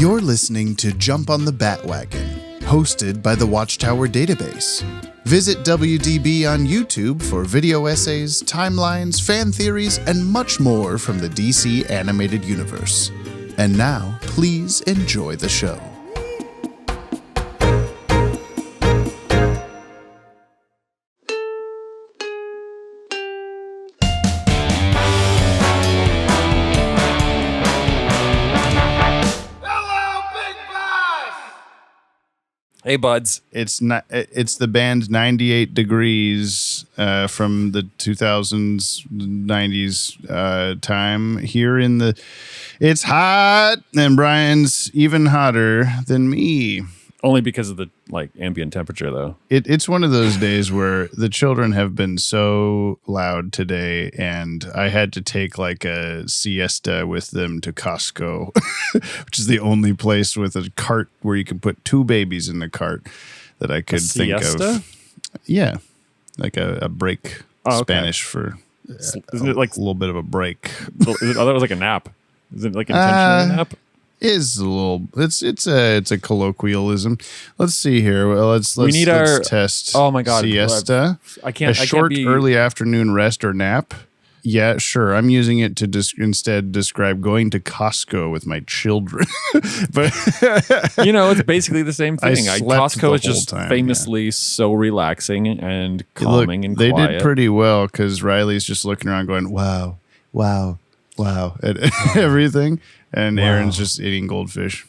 You're listening to Jump on the Bat-Wagon, hosted by the Watchtower Database. Visit WDB on YouTube for video essays, timelines, fan theories, and much more from the DC animated universe. And now, please enjoy the show. Hey, buds. It's the band 98 Degrees from the 2000s, 90s time here in the... It's hot, and Brian's even hotter than me. Only because of the ambient temperature, though. It's one of those days where the children have been so loud today, and I had to take a siesta with them to Costco, which is the only place with a cart where you can put two babies in the cart that I could think of. Yeah, like a break. Spanish for isn't it like a little bit of a break? I thought it was like a nap. Is it like intentionally a nap? Is a little. It's a colloquialism. Let's see here. Well, let's test. Oh my God, siesta. I can't. A short early afternoon rest or nap. Yeah, sure. I'm using it to instead describe going to Costco with my children. But it's basically the same thing. Costco is just famously so relaxing and calming and quiet. They did pretty well because Riley's just looking around going, wow, at everything. And Aaron's just eating goldfish.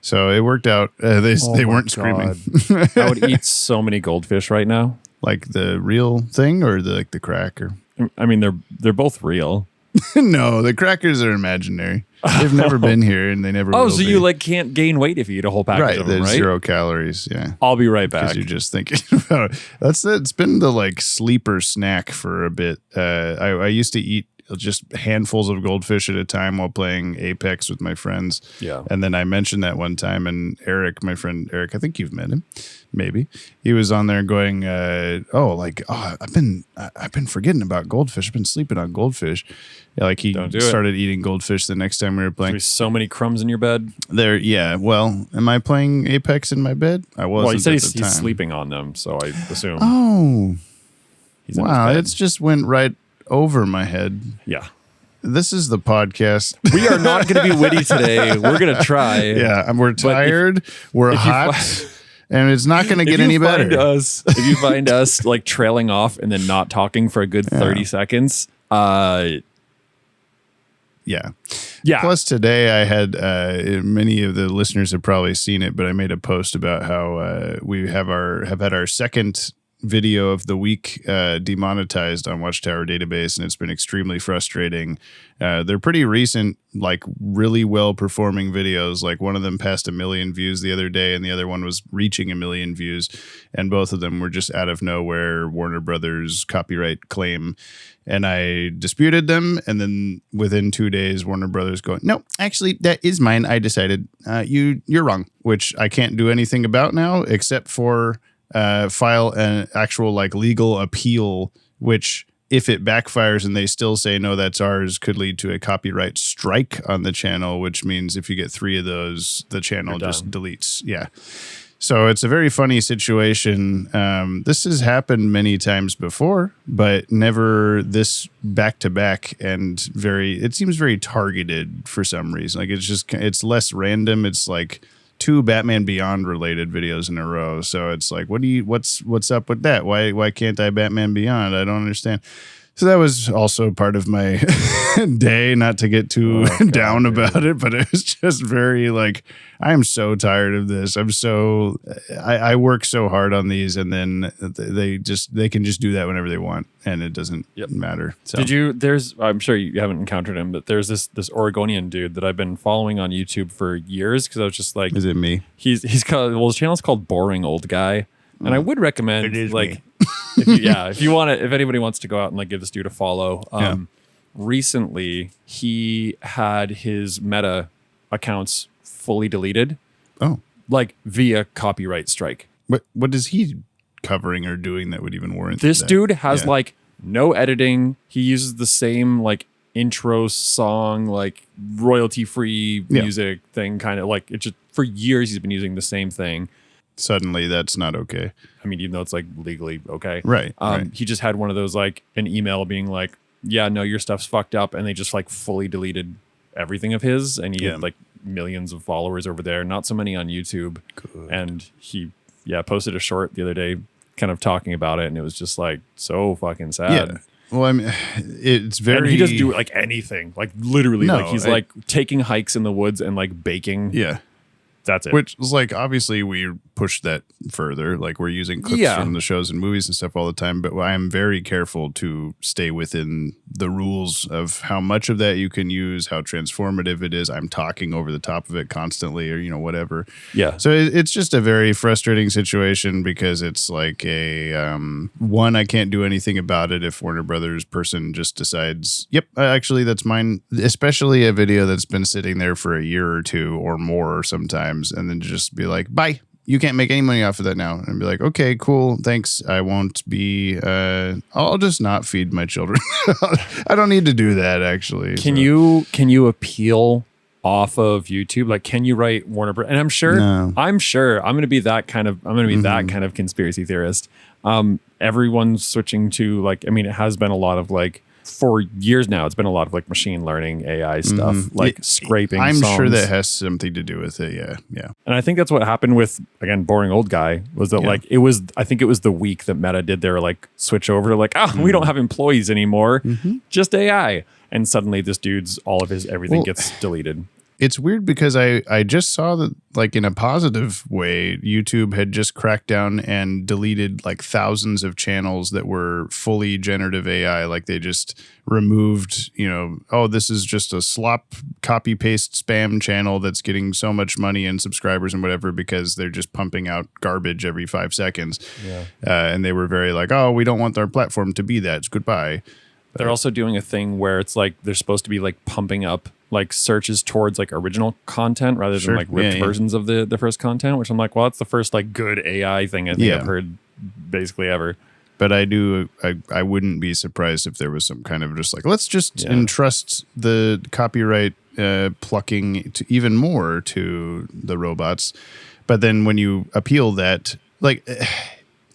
So it worked out. They weren't screaming. I would eat so many goldfish right now. Like the real thing or the cracker? I mean, they're both real. No, the crackers are imaginary. They've never been here and they never will so be. you can't gain weight if you eat a whole package of them, right? 0 calories, yeah. I'll be right back. Because you're just thinking about it. It's been the sleeper snack for a bit. I used to eat just handfuls of goldfish at a time while playing Apex with my friends. Yeah. And then I mentioned that one time, and Eric, my friend Eric, I think you've met him, maybe. He was on there going, I've been forgetting about goldfish. I've been sleeping on goldfish. Yeah, he started eating goldfish the next time we were playing. There's so many crumbs in your bed. Yeah. Well, am I playing Apex in my bed? I wasn't. Well, he said he's sleeping on them, so I assume. Oh. Wow, it's just went right over my head. Yeah. This is the podcast. We are not going to be witty today. We're going to try. Yeah, we're tired. We're hot. And it's not going to get any better. If you find us trailing off and then not talking for a good 30 seconds. Yeah. Plus today I had, many of the listeners have probably seen it, but I made a post about how we have had our second video of the week demonetized on Watchtower Database, and it's been extremely frustrating. They're pretty recent, really well performing videos. One of them passed 1 million views the other day, and the other one was reaching 1 million views, and both of them were just out of nowhere Warner Brothers copyright claim. And I disputed them, and then within 2 days, Warner Brothers going, no, actually, that is mine. I decided you're wrong, which I can't do anything about now except for file an actual legal appeal, which if it backfires and they still say no, that's ours, could lead to a copyright strike on the channel, which means if you get 3 of those, the channel just deletes. Yeah. So it's a very funny situation. This has happened many times before, but never this back to back, and it seems very targeted for some reason. It's less random. It's 2 Batman Beyond related videos in a row. So it's what's up with that? Why can't I Batman Beyond? I don't understand. So that was also part of my day, not to get too down about it, but it was just very I'm so tired of this. I work so hard on these, and then they can just do that whenever they want, and it doesn't matter. So. I'm sure you haven't encountered him, but there's this Oregonian dude that I've been following on YouTube for years, because I was just is it me? His channel's called Boring Old Guy. And I would recommend if anybody wants to go out and give this dude a follow. Recently he had his Meta accounts fully deleted. Oh. Via copyright strike. What is he covering or doing that would even warrant this? Dude has no editing. He uses the same intro song, like royalty free music thing, kind of like it just for years he's been using the same thing. Suddenly that's not okay. I mean, even though it's like legally okay. Right. He just had one of those, like an email being like, yeah, no, your stuff's fucked up. And they just like fully deleted everything of his. And he had like millions of followers over there, not so many on YouTube. Good. And he, posted a short the other day kind of talking about it. And it was just like so fucking sad. Yeah. Well, I mean, it's very... And he doesn't do like anything, like literally, like he's like taking hikes in the woods and like baking. Yeah. That's it. Which is like, obviously we push that further. Like we're using clips from the shows and movies and stuff all the time, but I am very careful to stay within the rules of how much of that you can use, how transformative it is. I'm talking over the top of it constantly or, whatever. Yeah. So it's just a very frustrating situation because it's like one, I can't do anything about it if Warner Brothers person just decides, yep, actually that's mine, especially a video that's been sitting there for a year or two or more sometimes. And then just be like, bye, you can't make any money off of that now. And be like, okay, cool, thanks. I won't be, I'll just not feed my children. I don't need to do that, actually. Can you appeal off of YouTube? Like, can you write Warner Bros? And I'm sure I'm going to be that kind of, that kind of conspiracy theorist. Everyone's switching to like, I mean, it has been a lot of like, for years now, it's been a lot of like machine learning AI stuff, like scraping I'm songs. sure that has something to do with it. Yeah. And I think that's what happened with, again, Boring Old Guy, was that like I think it was the week that Meta did their like switch over to like, we don't have employees anymore, just AI. And suddenly this dude's, all of his everything gets deleted. It's weird because I just saw that, like, in a positive way, YouTube had just cracked down and deleted like thousands of channels that were fully generative AI. Like they just removed, this is just a slop copy paste spam channel that's getting so much money and subscribers and whatever because they're just pumping out garbage every 5 seconds. Yeah. And they were very like, oh, we don't want our platform to be that. It's goodbye. They're also doing a thing where it's like they're supposed to be like pumping up like searches towards like original content rather than like ripped versions of the first content, which I'm like, well, that's the first like good AI thing I think I've heard basically ever. But I wouldn't be surprised if there was some kind of just like, let's just entrust the copyright plucking to even more to the robots. But then when you appeal that, like...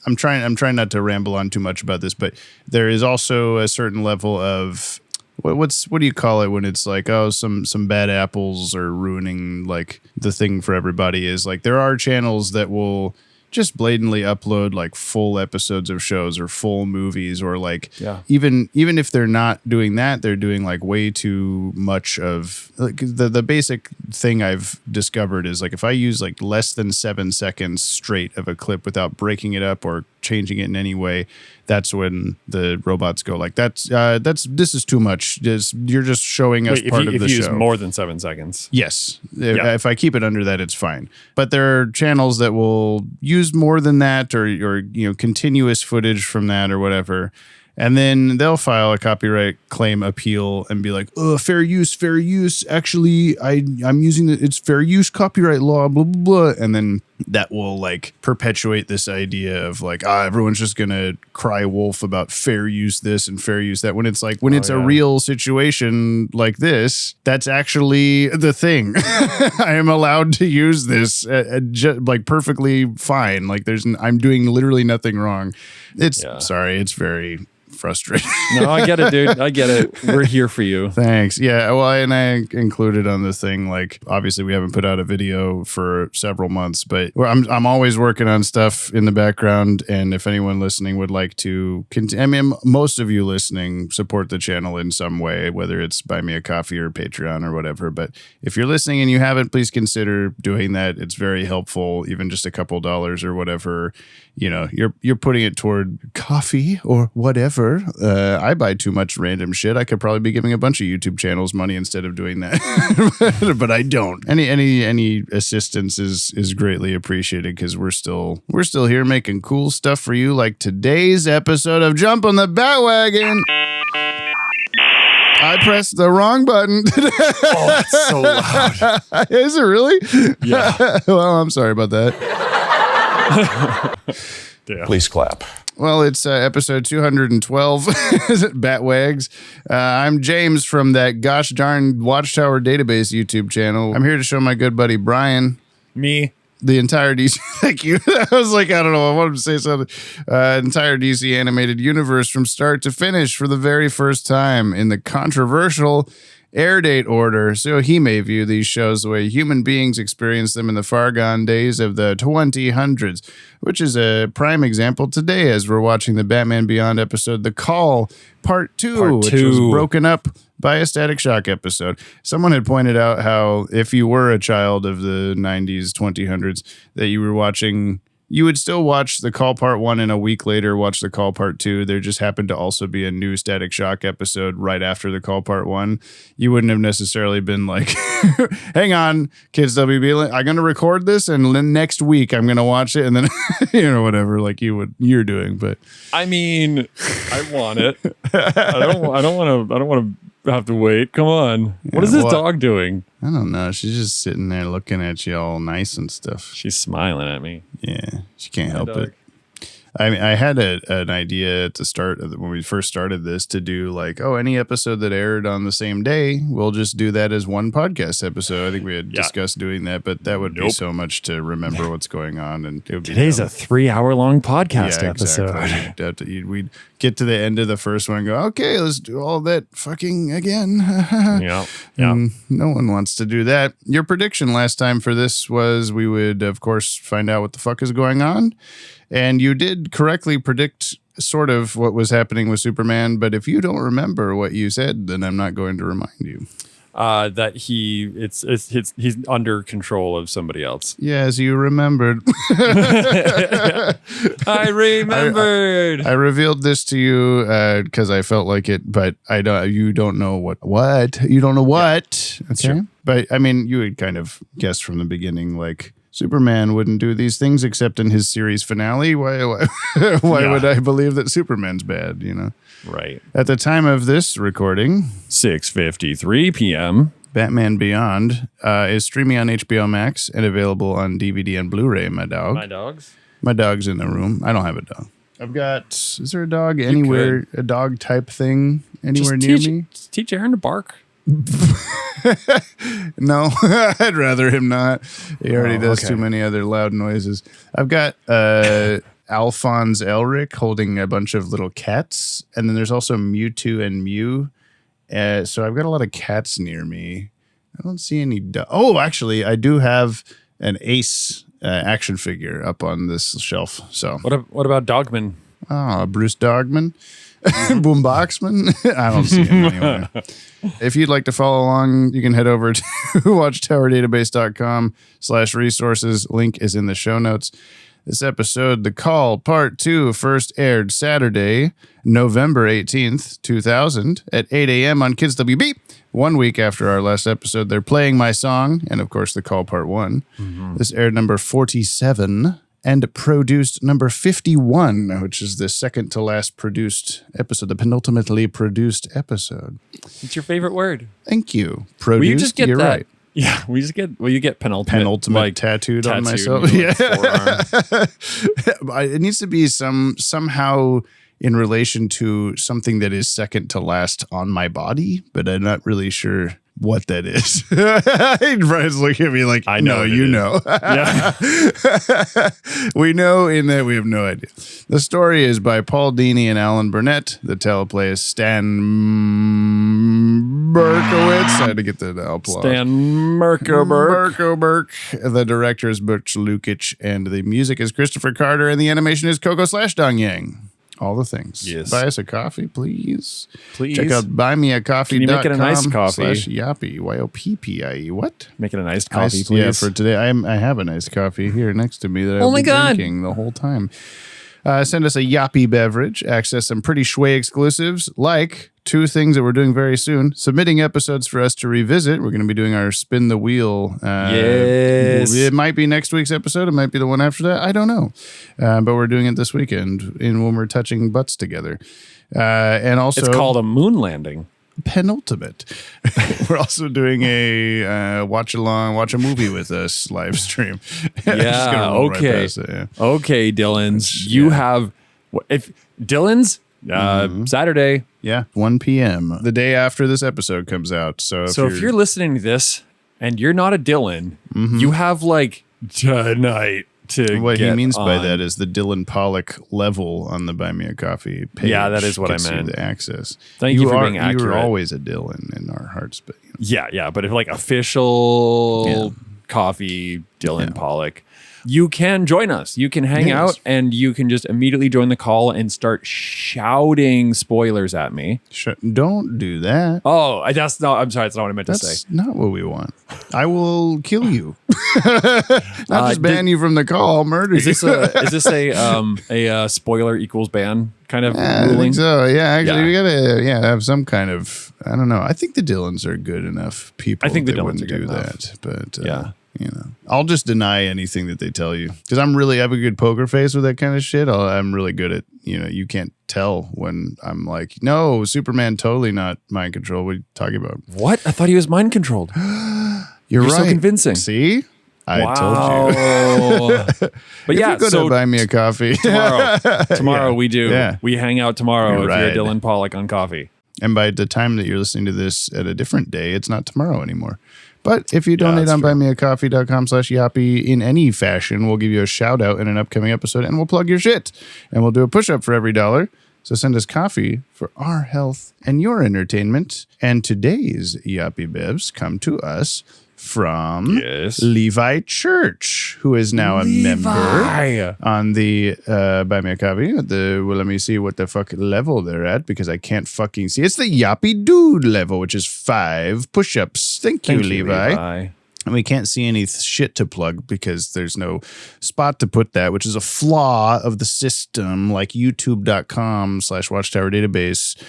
I'm trying not to ramble on too much about this, but there is also a certain level of what do you call it when it's like, oh, some bad apples are ruining like the thing for everybody. Is like there are channels that will just blatantly upload like full episodes of shows or full movies or like even if they're not doing that, they're doing like way too much of like the basic thing I've discovered is like if I use like less than 7 seconds straight of a clip without breaking it up or changing it in any way, that's when the robots go like this is too much. You're just showing us part of the show. If you use more than 7 seconds. Yes. If I keep it under that, it's fine. But there are channels that will use more than that or continuous footage from that or whatever. And then they'll file a copyright claim appeal and be like, oh, fair use. Actually, I'm using it's fair use copyright law, blah, blah, blah. And then that will like perpetuate this idea of like, everyone's just going to cry wolf about fair use this and fair use that. When it's like, a real situation like this, that's actually the thing. I am allowed to use this like perfectly fine. Like I'm doing literally nothing wrong. It's very frustrating. No, I get it, dude. I get it. We're here for you. Thanks. Yeah. Well, and I included on this thing, like, obviously we haven't put out a video for several months, but I'm always working on stuff in the background. And if anyone listening would like to, most of you listening support the channel in some way, whether it's buy me a coffee or Patreon or whatever. But if you're listening and you haven't, please consider doing that. It's very helpful, even just a couple dollars or whatever. You're putting it toward coffee or whatever. I buy too much random shit. I could probably be giving a bunch of YouTube channels money instead of doing that, but I don't. Any assistance is greatly appreciated because we're still here making cool stuff for you, like today's episode of Jump on the Bat-Wagon. I pressed the wrong button. Oh, that's so loud. Is it really? Yeah. Well, I'm sorry about that. Yeah. Please clap. Well, it's episode 212, Bat-Wags. I'm James from that gosh darn Watchtower Database YouTube channel. I'm here to show my good buddy Brian. Me. The entire DC, thank you. I was like, I don't know, I wanted to say something. Entire DC animated universe from start to finish for the very first time in the controversial Airdate order, so he may view these shows the way human beings experienced them in the far gone days of the 2000s, which is a prime example today as we're watching the Batman Beyond episode The Call, Part 2, which was broken up by a Static Shock episode. Someone had pointed out how if you were a child of the 90s, 2000s, that you were watching... You would still watch The Call Part 1 and a week later watch The Call Part 2. There just happened to also be a new Static Shock episode right after The Call Part 1. You wouldn't have necessarily been like, hang on, kids WB, I'm going to record this and then next week I'm going to watch it and then, whatever, like you're doing. But I mean, I want it. I don't want to have to wait. Come on. What is this dog doing? I don't know. She's just sitting there looking at you all nice and stuff. She's smiling at me. Yeah, she can't help it. I mean, I had an idea at the start of when we first started this to do like, any episode that aired on the same day, we'll just do that as one podcast episode. I think we had discussed doing that, but that would be so much to remember what's going on. And it would Today's a 3-hour-long podcast episode. Exactly. We'd get to the end of the first one and go, okay, let's do all that fucking again. Yeah. No one wants to do that. Your prediction last time for this was we would, of course, find out what the fuck is going on. And you did correctly predict sort of what was happening with Superman, but if you don't remember what you said, then I'm not going to remind you. That he's under control of somebody else. Yes, you remembered. I remembered. I revealed this to you because I felt like it, but I don't. You don't know what? You don't know what? That's true. But I mean, you had kind of guessed from the beginning, like. Superman wouldn't do these things except in his series finale. Why would I believe that Superman's bad, Right. At the time of this recording, 6:53 p.m., Batman Beyond is streaming on HBO Max and available on DVD and Blu-ray, my dog. My dogs? My dog's in the room. I don't have a dog. Is there a dog anywhere, a dog type thing anywhere near me? Just teach Aaron to bark. No, I'd rather him not. He already does too many other loud noises. I've got Alphonse Elric holding a bunch of little cats, and then there's also Mewtwo and Mew. So I've got a lot of cats near me. I don't see any. Actually, I do have an Ace action figure up on this shelf. So what about Dogman? Bruce Dogman. Boomboxman. I don't see him anywhere. If you'd like to follow along, you can head over to watchtowerdatabase.com/resources. Link is in the show notes. This episode, The Call, Part 2, first aired Saturday, November 18th, 2000 at 8 a.m. on Kids WB. 1 week after our last episode, they're playing my song, and of course, The Call, Part 1. Mm-hmm. This aired number 47. And produced number 51, which is the second to last produced episode, the penultimately produced episode. It's your favorite word. Thank you. Produced, will you just get you're that? Right. Yeah, will you get penultimate like, tattooed on myself? Yeah. It needs to be somehow in relation to something that is second to last on my body, but I'm not really sure what that is. Brian's looking at me like, I know, you know. Yeah. We know in that we have no idea. The story is by Paul Dini and Alan Burnett. The teleplay is Stan Berkowitz. I had to get the applause. Stan Merkoberk. The director is Butch Lukic, and the music is Christopher Carter, and the animation is Coco/Dong Yang. All the things. Yes. Buy us a coffee, please. Please. Check out buymeacoffee.com. Can you make it a nice coffee? /Yoppie, Yoppie. What? Make it a nice coffee, please. Yeah, for today. I have a nice coffee here next to me that I've been drinking the whole time. Send us a Yoppie beverage. Access some pretty shway exclusives like 2 things that we're doing very soon. Submitting episodes for us to revisit. We're going to be doing our Spin the Wheel. Yes. It might be next week's episode. It might be the one after that. I don't know. But we're doing it this weekend when we're touching butts together. And also... It's called a moon landing. penultimate. We're also doing a watch a movie with us live stream. Yeah. Okay. Okay, Dylan's. You have if Dylan's Saturday. Yeah, 1 p.m. the day after this episode comes out. So if you're listening to this and you're not a Dylan, you have like tonight to what get he means on. by that is the Dylan Pollock level on the Buy Me a Coffee page. Yeah, that is what I gets meant. You the access. Thank you for being accurate. You were always a Dylan in our hearts, but yeah. But if like official coffee Dylan Pollock, you can join us. You can hang out and you can just immediately join the call and start shouting spoilers at me. Don't do that. Oh, I'm sorry. That's not what I meant to say. That's not what we want. I will kill you. Not just ban you from the call, I'll murder you. Is this a spoiler equals ban kind of ruling? I think so. Yeah, actually, we gotta have some kind of. I don't know. I think the Dylans are good enough people. I think the Dylans Dylans are good enough. That, but I'll just deny anything that they tell you because I have a good poker face with that kind of shit. I'm really good at you can't tell when I'm like, no, Superman totally not mind control. What are you talking about? What? I thought he was mind controlled. You're right. So convincing. See? I told you. But yeah, go to Buy Me a Coffee tomorrow we do. Yeah. We hang out tomorrow you're Dylan Pollock on coffee. And by the time that you're listening to this at a different day, it's not tomorrow anymore. But if you donate on buymeacoffee.com/Yoppie in any fashion, we'll give you a shout out in an upcoming episode and we'll plug your shit. And we'll do a push up for every $1. So send us coffee for our health and your entertainment. And today's Yoppie Bevs come to us from Levi Church, who is now a member on the Buy Me a Coffee. Let me see what the fuck level they're at because I can't fucking see. It's the Yoppie Dude level, which is 5 push-ups. Thank you, Levi. And we can't see any shit to plug because there's no spot to put that, which is a flaw of the system, like youtube.com/watchtower database.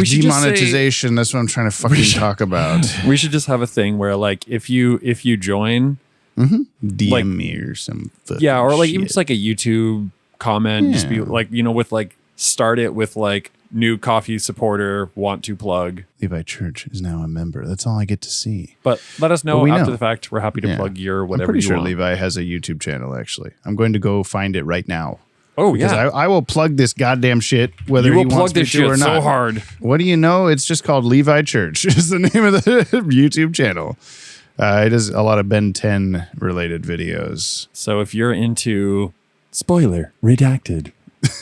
Demonetization. That's what I'm trying to fucking talk about. We should just have a thing where like if you join, DM me or some or like shit. even just like a YouTube comment, just be like, with like start it with like new coffee supporter want to plug. Levi Church is now a member. That's all I get to see. But let us know after the fact. We're happy to plug your whatever. I'm pretty sure want. Levi has a YouTube channel. Actually, I'm going to go find it right now. Oh because I will plug this goddamn shit whether he wants me to or not. So hard. What do you know? It's just called Levi Church. Is the name of the YouTube channel. It is a lot of Ben 10 related videos. So if you're into spoiler redacted.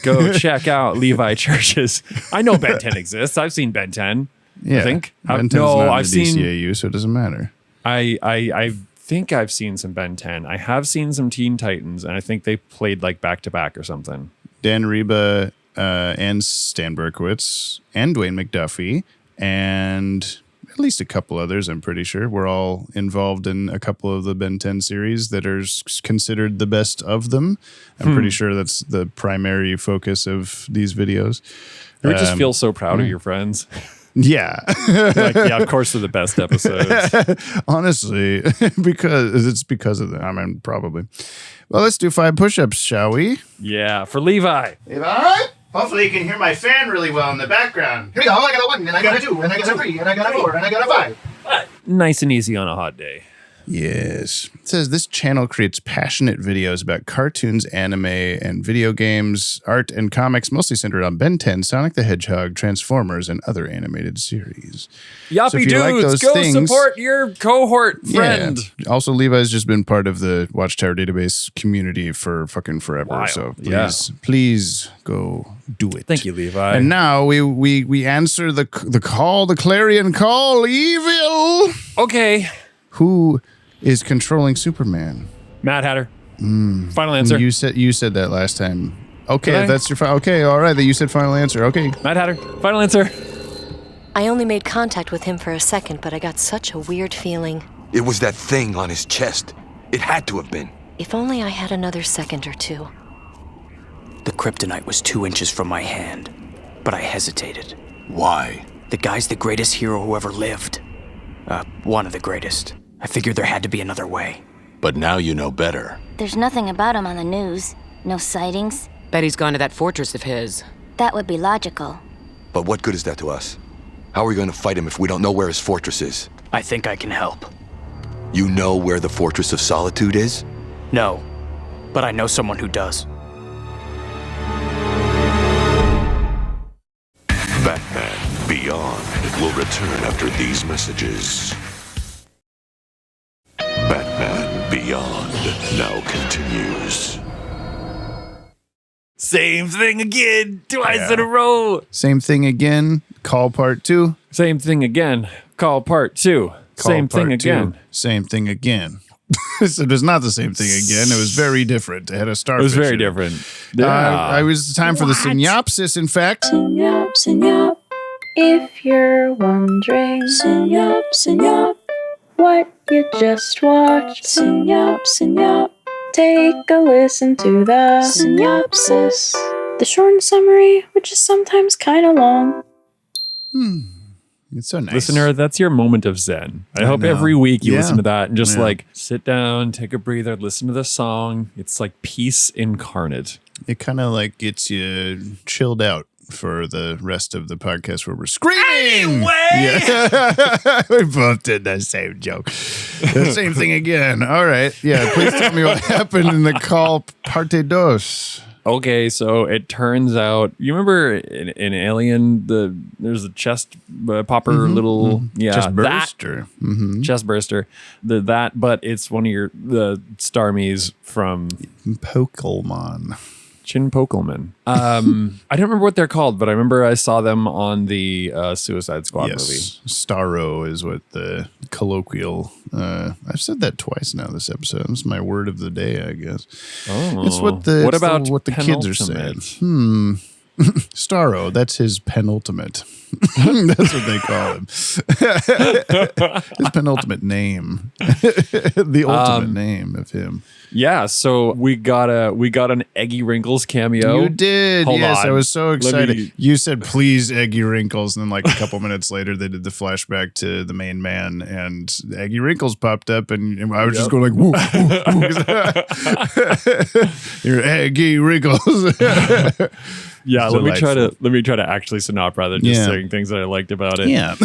Go check out Levi Church's. I know Ben 10 exists. I've seen Ben 10. Yeah, I think. Ben 10's not I've seen DCAU, so it doesn't matter. I think I've seen some Ben 10. I have seen some Teen Titans, and I think they played like back to back or something. Dan Reba and Stan Berkowitz and Dwayne McDuffie and at least a couple others, I'm pretty sure. We're all involved in a couple of the Ben 10 series that are considered the best of them. I'm pretty sure that's the primary focus of these videos. You just feel so proud of your friends. Yeah. Of course they're the best episodes. Honestly, because of them. I mean, probably. Well, let's do 5 push-ups, shall we? Yeah, for Levi. Levi? Hopefully you can hear my fan really well in the background. Here we go. I got a 1, and I got a 2, and I got a 3, and I got a 4, and I got a 5. Nice and easy on a hot day. Yes. It says this channel creates passionate videos about cartoons, anime, and video games, art, and comics, mostly centered on Ben 10, Sonic the Hedgehog, Transformers, and other animated series. Yoppie dudes, go support your cohort friend. Yeah. Also, Levi's just been part of the Watchtower database community for fucking forever. Wow. So please go do it. Thank you, Levi. And now we answer the call, the clarion call, evil. Okay. Who is controlling Superman? Mad Hatter. Final answer. You said that last time. Okay, that's your final. Okay, all right. That you said final answer. Okay. Mad Hatter. Final answer. I only made contact with him for a second, but I got such a weird feeling. It was that thing on his chest. It had to have been. If only I had another second or two. The kryptonite was 2 inches from my hand, but I hesitated. Why? The guy's the greatest hero who ever lived. One of the greatest. I figured there had to be another way. But now you know better. There's nothing about him on the news. No sightings. Bet he's gone to that fortress of his. That would be logical. But what good is that to us? How are we going to fight him if we don't know where his fortress is? I think I can help. You know where the Fortress of Solitude is? No, but I know someone who does. Batman Beyond will return after these messages. Batman Beyond now continues. Same thing again, twice in a row. Same thing again. Call part 2. Same thing again. Call part 2. Same thing again. Same thing again. So it was not the same thing again. It was very different. It had a starfish. It was very different. I was time for the synopsis, in fact. Synyop, synyop. If you're wondering, synyop, synyop. What you just watched, synyop, synyop. Take a listen to the synopsis. The short summary, which is sometimes kind of long. It's so nice. Listener, that's your moment of zen. I hope every week you listen to that and just like sit down, take a breather, listen to the song. It's like peace incarnate. It kind of like gets you chilled out for the rest of the podcast where we're screaming. Yeah. We both did that same joke. The same thing again. All right. Yeah. Please tell me what happened in the call parte dos. Okay, so it turns out, you remember in Alien, there's a chest popper little, chest burster. Chest burster. But it's one of the Starmies from Pokemon. Chin Pokelman. I don't remember what they're called, but I remember I saw them on the Suicide Squad movie. Starro is what the colloquial. I've said that twice now this episode. It's my word of the day, I guess. Oh, it's what the kids are saying. Starro, that's his penultimate. That's what they call him. His penultimate name. The ultimate name of him. Yeah, so we got an Eggy Wrinkles cameo. You did. Hold yes, on. I was so excited. You said, please, Eggy Wrinkles. And then like a couple minutes later, they did the flashback to the main man and Eggy Wrinkles popped up and I was just going like, woo, woo, woo. You're Eggy Wrinkles. Yeah, let me try to actually synop rather than just saying things that I liked about it. Yeah.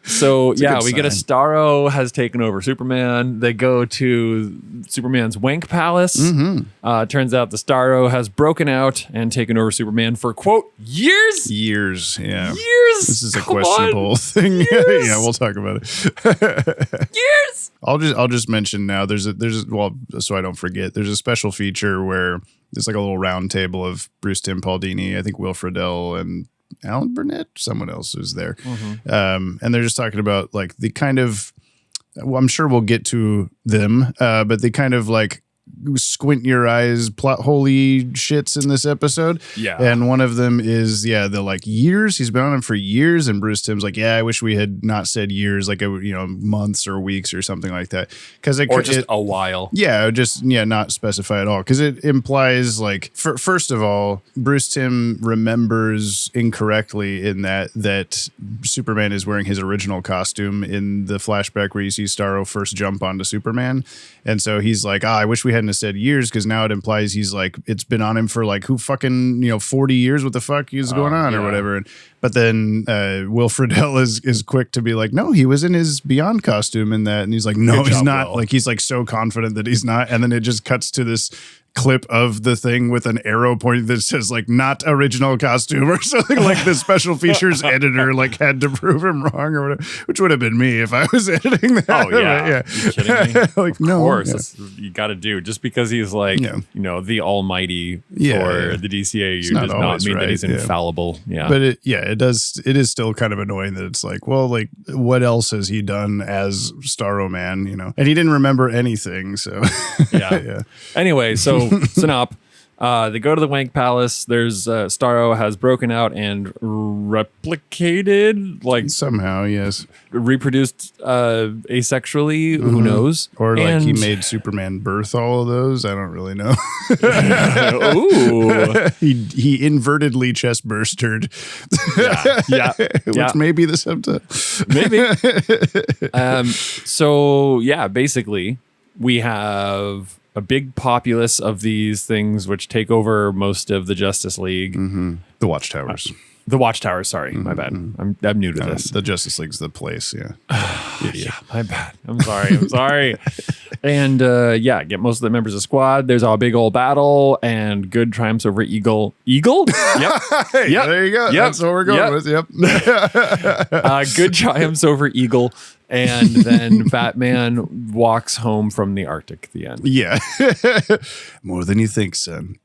So we get a Starro has taken over Superman. They go to Superman's Wank Palace. Turns out the Starro has broken out and taken over Superman for quote years. Years. This is a Come questionable thing. Years. Yeah, we'll talk about it. Years. I'll just mention now. There's so I don't forget. There's a special feature where there's like a little round table of Bruce Tim Baldini, I think Will Friedle and Alan Burnett, someone else who's there. And they're just talking about like the kind of, well, I'm sure we'll get to them, but the kind of like squint your eyes plot holy shits in this episode. Yeah. And one of them is, the like years. He's been on him for years. And Bruce Timm's like, I wish we had not said years, like, months or weeks or something like that. Or just a while. Yeah. Not specify at all. Because it implies like, first of all, Bruce Timm remembers incorrectly in that Superman is wearing his original costume in the flashback where you see Starro first jump onto Superman. And so he's like, I wish we hadn't have said years, because now it implies he's like, it's been on him for like 40 years. What the fuck is going on or whatever. But then Will Friedle is quick to be like, no, he was in his Beyond costume in that. And he's like, no, he's not. Will. Like, he's like so confident that he's not. And then it just cuts to this clip of the thing with an arrow pointing that says like not original costume or something. Like the special features editor like had to prove him wrong or whatever, which would have been me if I was editing that. Oh yeah. Are you kidding me? Like, of course, that's what you got to do. Just because he's like, the almighty for the DCAU does not mean that he's infallible. Yeah. But it is still kind of annoying that it's like, well, like what else has he done as Starro Man, and he didn't remember anything. So yeah. Anyway, so Synop, they go to the Wank Palace. There's Starro has broken out and replicated, like somehow, yes, reproduced asexually. Who knows? Or like he made Superman birth all of those. I don't really know. Ooh, he invertedly chest bursted. Which may be the subtitle. Maybe. So basically, we have a big populace of these things which take over most of the Justice League. The Watchtowers. The Watchtower. Sorry, my bad. I'm new to this. The Justice League's the place. Yeah. Yeah, my bad. I'm sorry. And get most of the members of Squad. There's a big old battle, and good triumphs over Eagle. Eagle? Yep. Hey, there you go. Yep. That's what we're going with. Yep. Good triumphs over Eagle. And then Batman walks home from the Arctic at the end. Yeah. More than you think, son.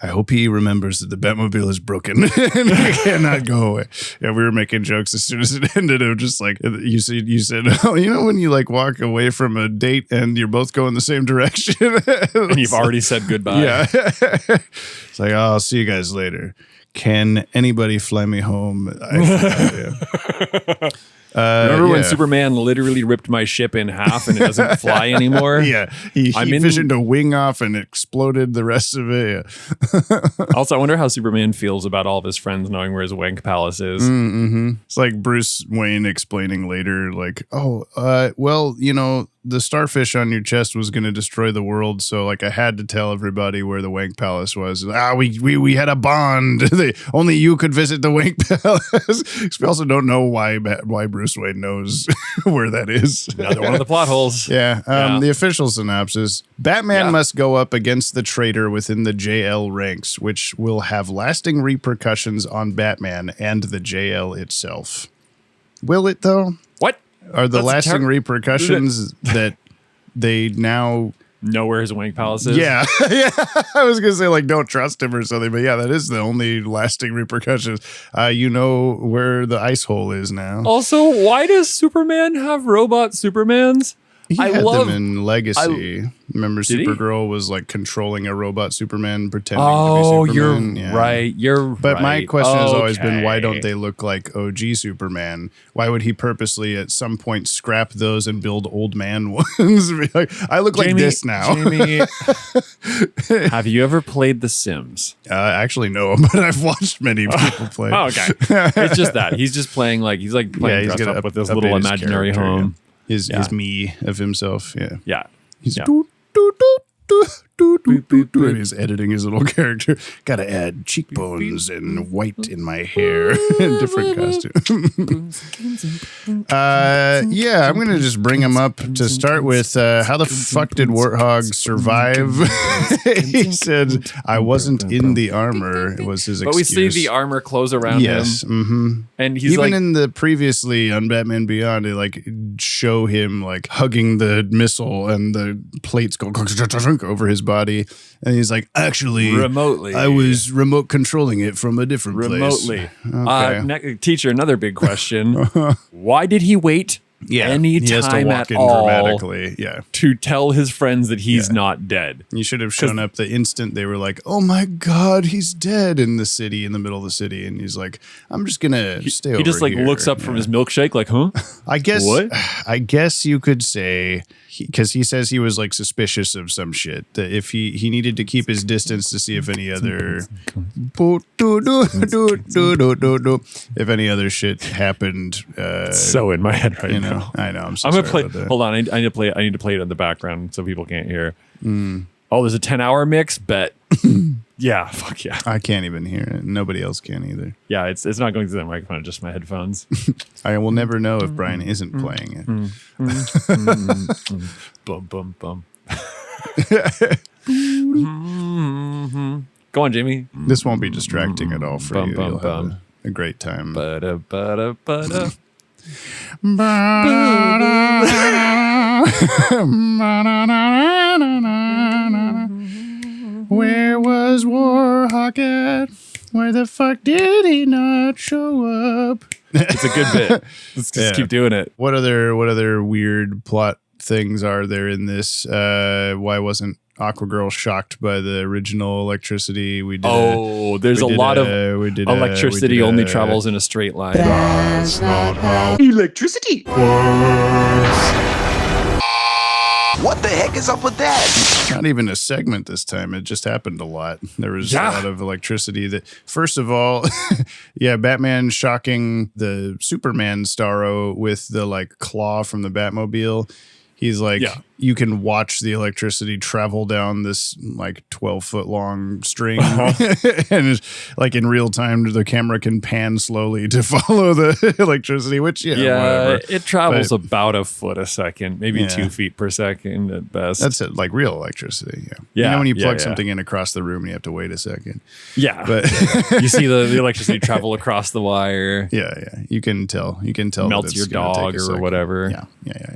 I hope he remembers that the Batmobile is broken and he cannot go away. Yeah, we were making jokes as soon as it ended. Of just like you said, oh, you know when you like walk away from a date and you're both going the same direction, and you've already said goodbye. Yeah, it's like, oh, I'll see you guys later. Can anybody fly me home? Remember when Superman literally ripped my ship in half and it doesn't fly anymore? Yeah. He fissioned a wing off and exploded the rest of it. Yeah. Also, I wonder how Superman feels about all of his friends knowing where his wank palace is. Mm-hmm. It's like Bruce Wayne explaining later, like, well, you know, the starfish on your chest was going to destroy the world, so like I had to tell everybody where the Wank Palace was. We had a bond. Only you could visit the Wank Palace. We also don't know why Bruce Wayne knows where that is. Another one of the plot holes. Yeah. The official synopsis: Batman must go up against the traitor within the JL ranks, which will have lasting repercussions on Batman and the JL itself. Will it though? What? Are the lasting repercussions that they now know where his wank palace is? Yeah. Yeah. I was going to say, like, don't trust him or something, but yeah, that is the only lasting repercussions. You know where the ice hole is now. Also, why does Superman have robot Supermans? He had them in Legacy. Remember, Supergirl was like controlling a robot Superman, pretending to be Superman. You're right. But my question has always been, why don't they look like OG Superman? Why would he purposely at some point scrap those and build old man ones? Like, I look like this now. Jamie, have you ever played The Sims? Actually, no, but I've watched many people play. Oh, okay. It's just that. He's just playing like, he's playing dressed up with this little imaginary home. His me of himself, yeah. He's and he's editing his little character. Got to add cheekbones and white in my hair and different costumes. I'm gonna just bring him up to start with. How the fuck did Warthog survive? He said, "I wasn't in the armor." It was his excuse. But we see the armor close around him. Mm-hmm. And he's even in the previously on Batman Beyond, they like show him like hugging the missile and the plates go over his body, and he's like, actually, remotely, I was remote controlling it from a different place. Okay. Teacher, another big question: why did he wait? Any time at all dramatically, to tell his friends that he's not dead. You should have shown up the instant they were like, "Oh my God, he's dead!" in the middle of the city, and he's like, "I'm just gonna stay over here." He just like looks up from his milkshake, like, "Huh?" I guess. What? I guess you could say, because he says he was like suspicious of some shit, that if he needed to keep his distance to see if any other if any other shit happened. So in my head right now. I know. I'm gonna play. Hold on. I need to play it in the background so people can't hear. Oh, there's a 10-hour mix. Bet. Yeah. Fuck yeah. I can't even hear it. Nobody else can either. Yeah. It's not going through the microphone. Just my headphones. I will never know if Brian isn't playing it. Bum bum bum. Go on, Jamie. This won't be distracting at all for you. You'll have a great time. Where was Warhawk at? Where the fuck did he not show up? It's a good bit. Let's just keep doing it. What other weird plot things are there in this? Why wasn't Aquagirl shocked by the original electricity? There's a lot of electricity only travels in a straight line. That's not how electricity works. What the heck is up with that? Not even a segment this time. It just happened a lot. There was a lot of electricity. That first of all, Batman shocking the Superman Starro with the like claw from the Batmobile. He's like, you can watch the electricity travel down this like 12-foot long string. And it's, like in real time, the camera can pan slowly to follow the electricity, which, whatever. It travels about a foot a second, maybe 2 feet per second at best. That's it, like real electricity. You know when you plug something in across the room and you have to wait a second. Yeah. But you see the electricity travel across the wire. Yeah. You can tell. Melts your dog or whatever.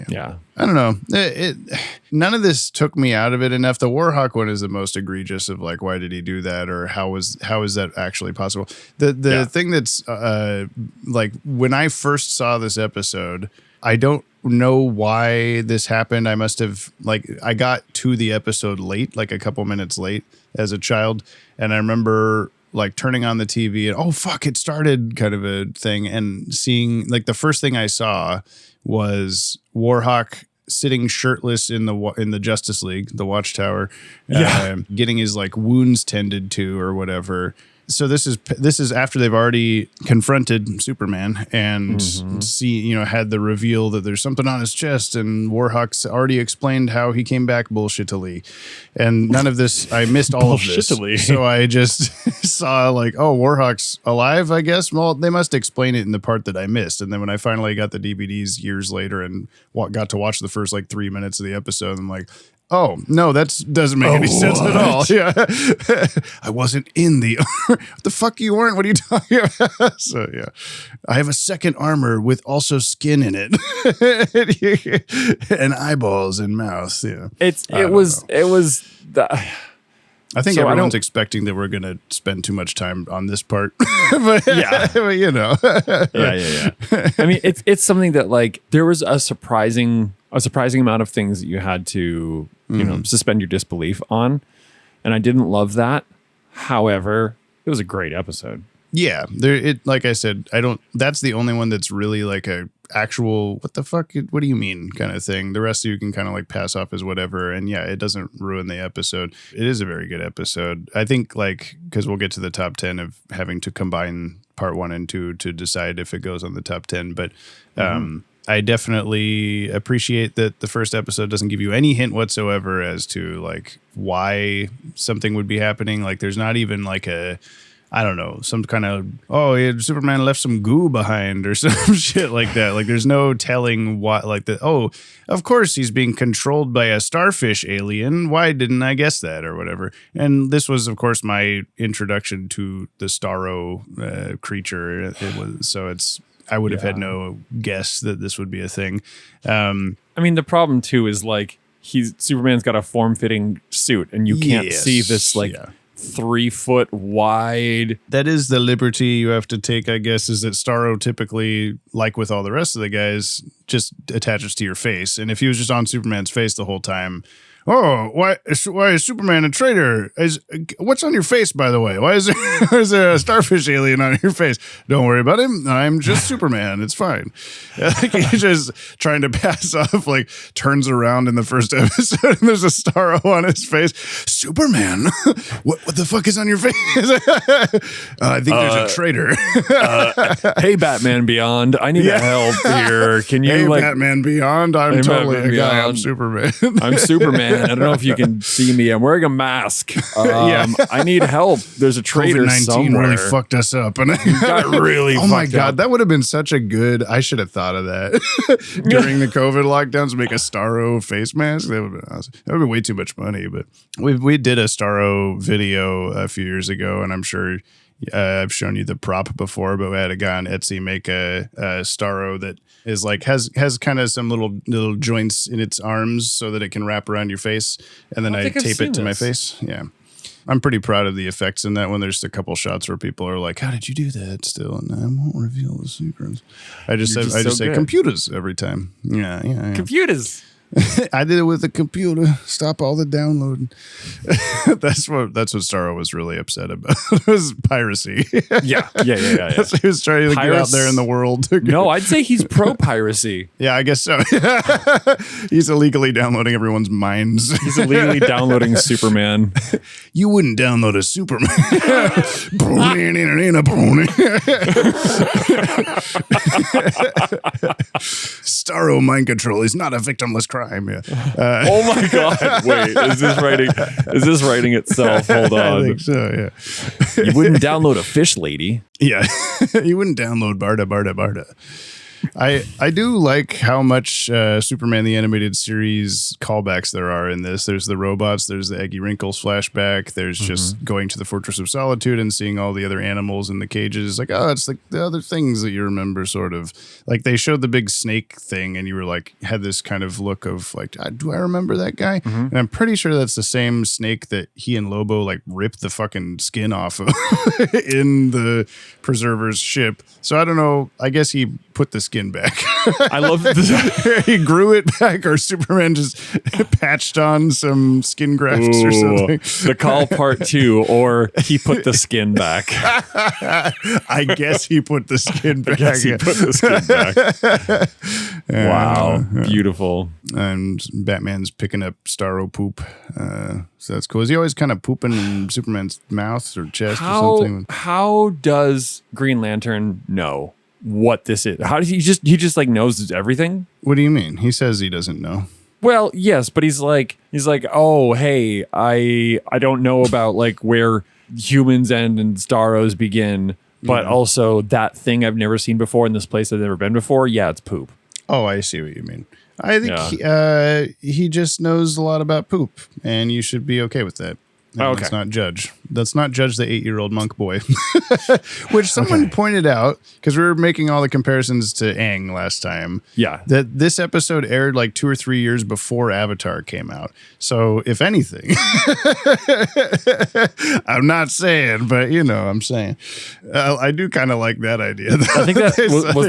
Yeah. I don't know. None of this took me out of it enough. The Warhawk one is the most egregious of like, why did he do that, or how is that actually possible? The thing that's like when I first saw this episode, I don't know why this happened. I must have I got to the episode late, like a couple minutes late as a child, and I remember like turning on the TV and, oh fuck, it started, kind of a thing, and seeing like the first thing I saw was Warhawk sitting shirtless in the Justice League, the Watchtower, getting his like wounds tended to or whatever. So this is after they've already confronted Superman and had the reveal that there's something on his chest, and Warhawk's already explained how he came back bullshittily, and none of this, I missed all of this. So I just saw like, oh, Warhawk's alive, I guess. Well, they must explain it in the part that I missed, and then when I finally got the DVDs years later and got to watch the first like 3 minutes of the episode, I'm like, oh, no, that doesn't make any sense at all. Yeah. I wasn't in the what the fuck you weren't? What are you talking about? So, yeah. I have a second armor with also skin in it. And eyeballs and mouth. Yeah. It was I think everyone's expecting that we're going to spend too much time on this part. but you know. Yeah. I mean, it's something that like there was a surprising amount of things that you had to, suspend your disbelief on. And I didn't love that. However, it was a great episode. Yeah. Like I said, that's the only one that's really like a actual, what the fuck, what do you mean kind of thing. The rest of you can kind of like pass off as whatever. And yeah, it doesn't ruin the episode. It is a very good episode. I think like, because we'll get to the top 10 of having to combine part 1 and 2 to decide if it goes on the top 10. But I definitely appreciate that the first episode doesn't give you any hint whatsoever as to like why something would be happening. Like there's not even like I don't know, some kind of, Superman left some goo behind or some shit like that. Like there's no telling what, like of course he's being controlled by a starfish alien. Why didn't I guess that or whatever? And this was, of course, my introduction to the Starro creature. I would have had no guess that this would be a thing. I mean, the problem too is like Superman's got a form-fitting suit and you can't see this 3 foot wide. That is the liberty you have to take, I guess, is that Starro typically, like with all the rest of the guys, just attaches to your face. And if he was just on Superman's face the whole time, why is Superman a traitor? What's on your face, by the way? Why is there a starfish alien on your face? Don't worry about him. I'm just Superman. It's fine. He's just trying to pass off, like turns around in the first episode and there's a Starro on his face. Superman? What the fuck is on your face? I think there's a traitor. Hey, Batman Beyond. I need help here. Can you Batman Beyond? I'm totally a guy. I'm Superman. I'm Superman. I don't know if you can see me. I'm wearing a mask. I need help. There's a traitor COVID-19 somewhere. really fucked us up. And got really oh my God, that would have been such a good, I should have thought of that. During the COVID lockdowns, make a Starro face mask. That would have been awesome. That would have been way too much money, but we did a Starro video a few years ago, and I'm sure I've shown you the prop before, but we had a guy on Etsy make a Starro that is like has kind of some little joints in its arms so that it can wrap around your face, and then I tape it to my face. Yeah, I'm pretty proud of the effects in that one. There's a couple shots where people are like, "How did you do that?" Still, and I won't reveal the secrets. I just say computers every time. Yeah. Computers. I did it with a computer. Stop all the downloading. That's what Starro was really upset about. It was piracy. Yeah. That's what he was trying to get out there in the world. No, I'd say he's pro-piracy. Yeah, I guess so. He's illegally downloading everyone's minds. He's illegally downloading Superman. You wouldn't download a Superman. Starro mind control is not a victimless crime. crime. Yeah. Oh my God! Wait, is this writing itself? Hold on. I think so. Yeah. You wouldn't download a fish lady. Yeah, you wouldn't download Barda. I do like how much Superman the Animated Series callbacks there are in this. There's the robots, there's the Eggy Wrinkles flashback, there's just going to the Fortress of Solitude and seeing all the other animals in the cages. Like, oh, it's like the other things that you remember, sort of. Like, they showed the big snake thing and you were like, had this kind of look of like, do I remember that guy? And I'm pretty sure that's the same snake that he and Lobo like ripped the fucking skin off of in the Preserver's ship. So I don't know. I guess he put the skin back. I love this. He grew it back, or Superman just patched on some skin grafts or something. The call part 2, or he put the skin back. I guess he put the skin back. Yeah, wow. Beautiful. And Batman's picking up Starro poop. So that's cool. Is he always kind of pooping in Superman's mouth or chest or something? How does Green Lantern know what this is? How does he just like knows everything? What do you mean? He says he doesn't know. Well, yes, but he's like, oh, hey, I don't know about like where humans end and Starros begin, but also that thing I've never seen before in this place I've never been before. Yeah, it's poop. Oh, I see what you mean. I think he just knows a lot about poop, and you should be okay with that. Okay. Let's not judge. Let's not judge the 8-year-old monk boy, which someone pointed out, because we were making all the comparisons to Aang last time. Yeah. That this episode aired like 2 or 3 years before Avatar came out. So if anything, I'm not saying, but I'm saying, I do kind of like that idea. I think that was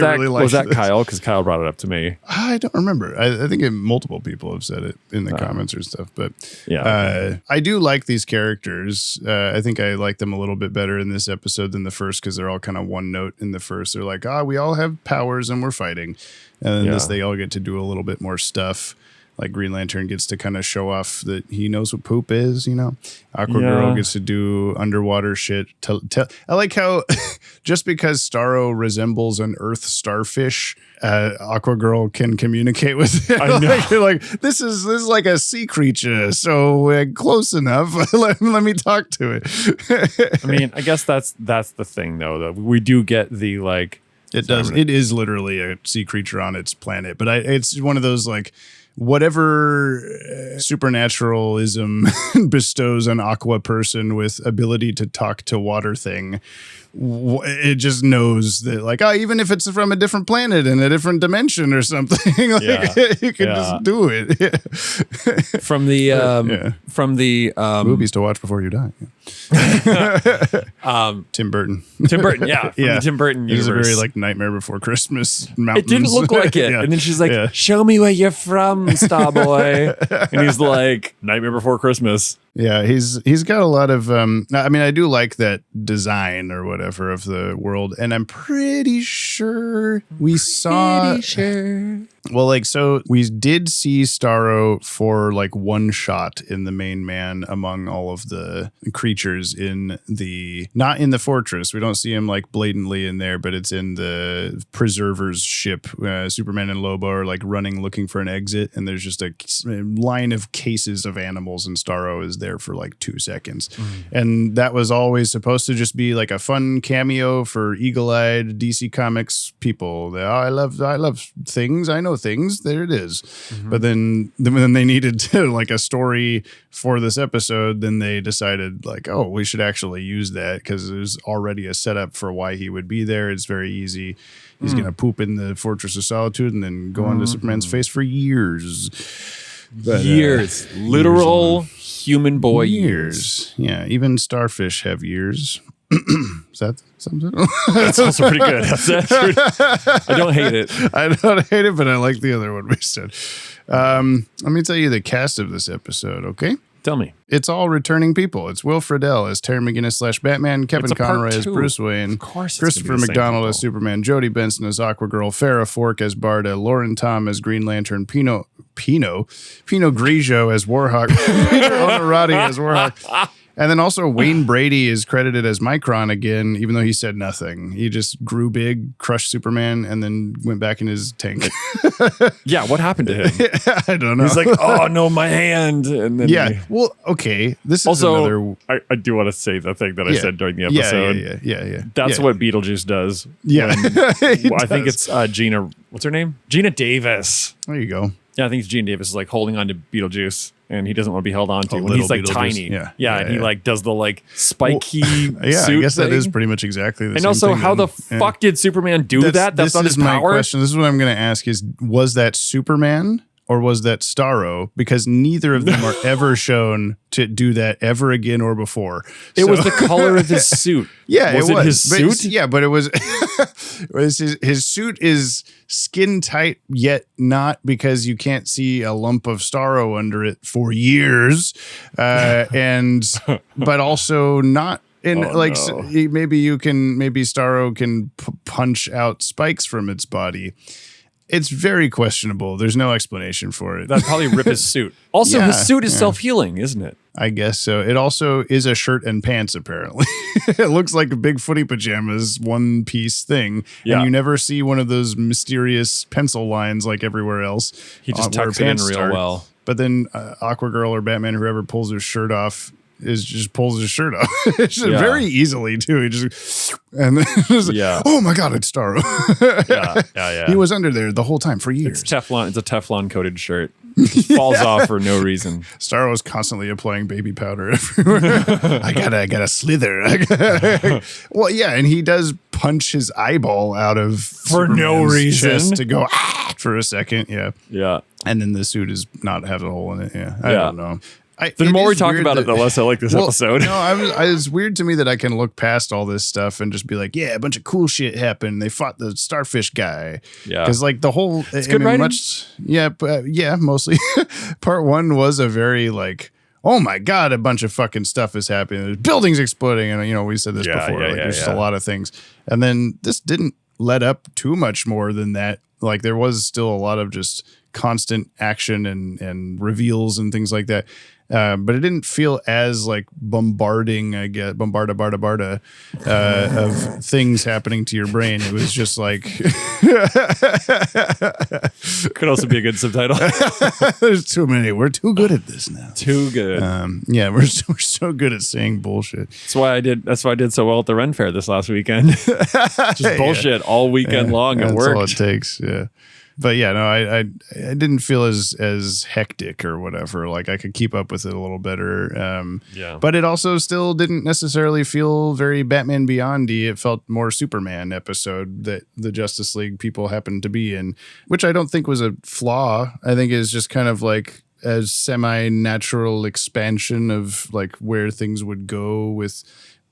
that this. Kyle, because Kyle brought it up to me. I don't remember. I think multiple people have said it in the comments or stuff, but I do like these characters. I think I like them a little bit better in this episode than the first, because they're all kind of one note in the first. They're like, we all have powers and we're fighting. And in this, they all get to do a little bit more stuff. Like Green Lantern gets to kind of show off that he knows what poop is, Aquagirl gets to do underwater shit. I like how just because Starro resembles an Earth starfish, Aquagirl can communicate with it. I know. like this is like a sea creature, so close enough. let me talk to it. I mean, I guess that's the thing, though. That we do get the like. It does. It is literally a sea creature on its planet, but it's one of those like. Whatever supernaturalism bestows an aqua person with ability to talk to water thing, it just knows that, like, even if it's from a different planet in a different dimension or something, you can just do it. From the movies to watch before you die. Tim Burton. Tim Burton, yeah. From the Tim Burton universe. It was a very like Nightmare Before Christmas mountains. It didn't look like it. And then she's like, show me where you're from, Starboy. And he's like, Nightmare Before Christmas. Yeah, he's got a lot of I mean, I do like that design or whatever of the world, and I'm pretty sure we saw well, like, so we did see Starro for like one shot in the Main Man among all of the creatures in the, not in the fortress. We don't see him like blatantly in there, but it's in the Preserver's ship. Superman and Lobo are like running, looking for an exit, and there's just a line of cases of animals, and Starro is there for like 2 seconds. And that was always supposed to just be like a fun cameo for eagle-eyed DC Comics people. I love things. I know things. There it is. But then when they needed to like a story for this episode, then they decided like, oh, we should actually use that because there's already a setup for why he would be there. It's very easy. He's going to poop in the Fortress of Solitude and then go onto Superman's face for years. But, literal human boy years. Yeah, even starfish have years. Is that something? That's also pretty good. I don't hate it. I don't hate it, but I like the other one we said. Let me tell you the cast of this episode, okay? Tell me. It's all returning people. It's Will Friedle as Terry McGinnis / Batman, Kevin Conroy as Bruce Wayne, of course, Christopher McDonald as Superman, Jodie Benson as Aquagirl, Farrah Fork as Barda, Lauren Tom as Green Lantern, Pino Grigio as Warhawk, Peter Onorati as Warhawk, And then also Wayne Brady is credited as Micron again, even though he said nothing. He just grew big, crushed Superman, and then went back in his tank. Yeah, what happened to him? I don't know. He's like, oh no, my hand. And then well, okay. This is also another. I do want to say the thing that I said during the episode. Yeah. That's what Beetlejuice does. Yeah, I think it's Gina. What's her name? Gina Davis. There you go. Yeah, I think it's Gene Davis is like holding on to Beetlejuice, and he doesn't want to be held on to when he's like tiny. Yeah, and he like does the like spiky suit I guess thing. that is pretty much exactly the same And also, thing how the fuck did Superman do that? That's not his power. My question. This is what I'm going to ask: was that Superman or was that Starro? Because neither of them are ever shown to do that ever again or before. It was the color of his suit. Yeah, was it his suit? Yeah, but it was. His suit is skin tight, yet not, because you can't see a lump of Starro under it for years, and but also not. And maybe Starro can punch out spikes from its body. It's very questionable. There's no explanation for it. That'd probably rip his suit. Also, his suit is self-healing, isn't it? I guess so. It also is a shirt and pants, apparently. It looks like a big footy pajamas, one-piece thing. Yeah. And you never see one of those mysterious pencil lines like everywhere else. He just tucks it in real well. But then Aquagirl or Batman, whoever pulls his shirt off, pulls his shirt off very easily too. He just and then oh my god, it's Starro. Yeah. He was under there the whole time for years. It's Teflon. It's a Teflon coated shirt. It falls off for no reason. Starro is constantly applying baby powder everywhere. I gotta slither. Well, yeah, and he does punch his eyeball out of for no reason chest to go for a second. Yeah. And then the suit is not have a hole in it. I don't know. The more we talk about it, the less I like this episode. No, it's weird to me that I can look past all this stuff and just be like, yeah, a bunch of cool shit happened. They fought the starfish guy. Yeah. Because like the whole... It's good writing. Mostly. Part one was a very like, oh my God, a bunch of fucking stuff is happening. There's buildings exploding. And, we said this before. There's just a lot of things. And then this didn't let up too much more than that. Like there was still a lot of just constant action and reveals and things like that. But it didn't feel as like bombarding, I guess, barda of things happening to your brain. It was just like could also be a good subtitle. There's too many. We're too good at this now. Too good. We're so good at saying bullshit. That's why I did so well at the Ren Fair this last weekend. Just bullshit all weekend long. It worked. That's all it takes. Yeah. But yeah, no, I didn't feel as hectic or whatever. Like I could keep up with it a little better. But it also still didn't necessarily feel very Batman Beyond-y. It felt more Superman episode that the Justice League people happened to be in, which I don't think was a flaw. I think is just kind of like a semi-natural expansion of like where things would go with.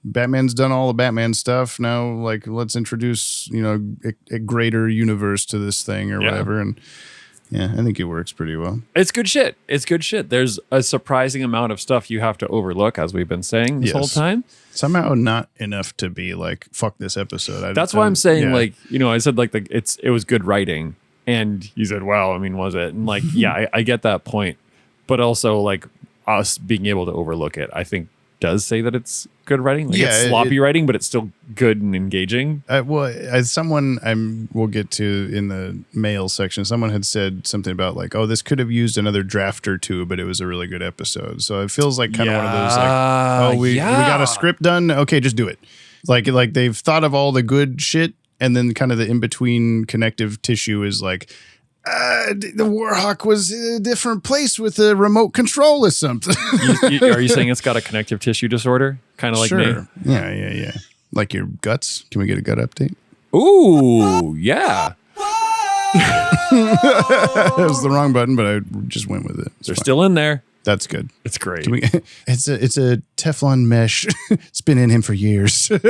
Batman's done all the Batman stuff. Now, like, let's introduce, a greater universe to this thing or whatever. And I think it works pretty well. It's good shit. There's a surprising amount of stuff you have to overlook, as we've been saying this whole time. Somehow not enough to be like, fuck this episode. That's why I'm saying, like, I said, like, it was good writing. And you said, well, I mean, was it? And like, I get that point. But also, like, us being able to overlook it, I think, does say that it's good writing. Like it's sloppy writing, but it's still good and engaging. As someone we'll get to in the mail section, someone had said something about like, oh, this could have used another draft or two, but it was a really good episode. So it feels like kind of one of those like, we got a script done. Okay, just do it. Like they've thought of all the good shit, and then kind of the in-between connective tissue is like, the Warhawk was in a different place with a remote control or something. Are you saying it's got a connective tissue disorder? Kind of like me? Yeah. Like your guts. Can we get a gut update? Ooh, yeah. That was the wrong button, but I just went with it. They're still in there. That's good. It's great. It's a Teflon mesh. It's been in him for years. It's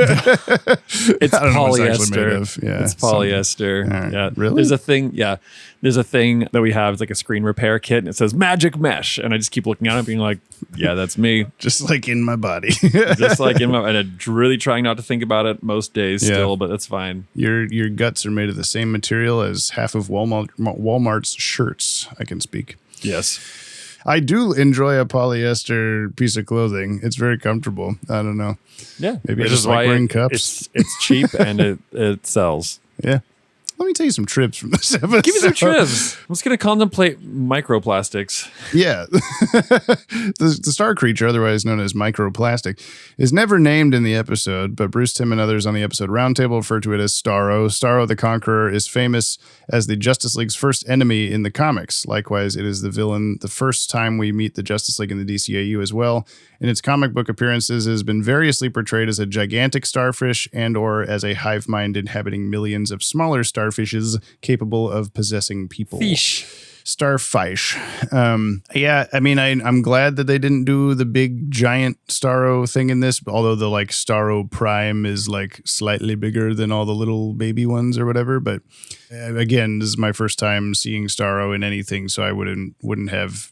polyester. It's polyester. Right. Yeah. Really? There's a thing. Yeah. There's a thing that we have. It's like a screen repair kit, and it says magic mesh. And I just keep looking at it, being like, yeah, that's me. Just like in my body. Just like in my. And I'm really trying not to think about it most days still, but that's fine. Your guts are made of the same material as half of Walmart's shirts. I can speak. Yes. I do enjoy a polyester piece of clothing. It's very comfortable. I don't know. Yeah. Maybe I just like wearing cups. It's cheap and it sells. Yeah. Let me tell you some trips from this episode. Give me some trips. I'm just going to contemplate microplastics. Yeah. The star creature, otherwise known as microplastic, is never named in the episode, but Bruce Timm and others on the episode Roundtable refer to it as Starro. Starro the Conqueror is famous as the Justice League's first enemy in the comics. Likewise, it is the villain the first time we meet the Justice League in the DCAU as well. In its comic book appearances, it has been variously portrayed as a gigantic starfish and or as a hive mind inhabiting millions of smaller starfishes capable of possessing people. Fish. Starfish. Yeah, I mean, I'm glad that they didn't do the big giant Starro thing in this, although the like Starro Prime is like slightly bigger than all the little baby ones or whatever. But again, this is my first time seeing Starro in anything, so I wouldn't have,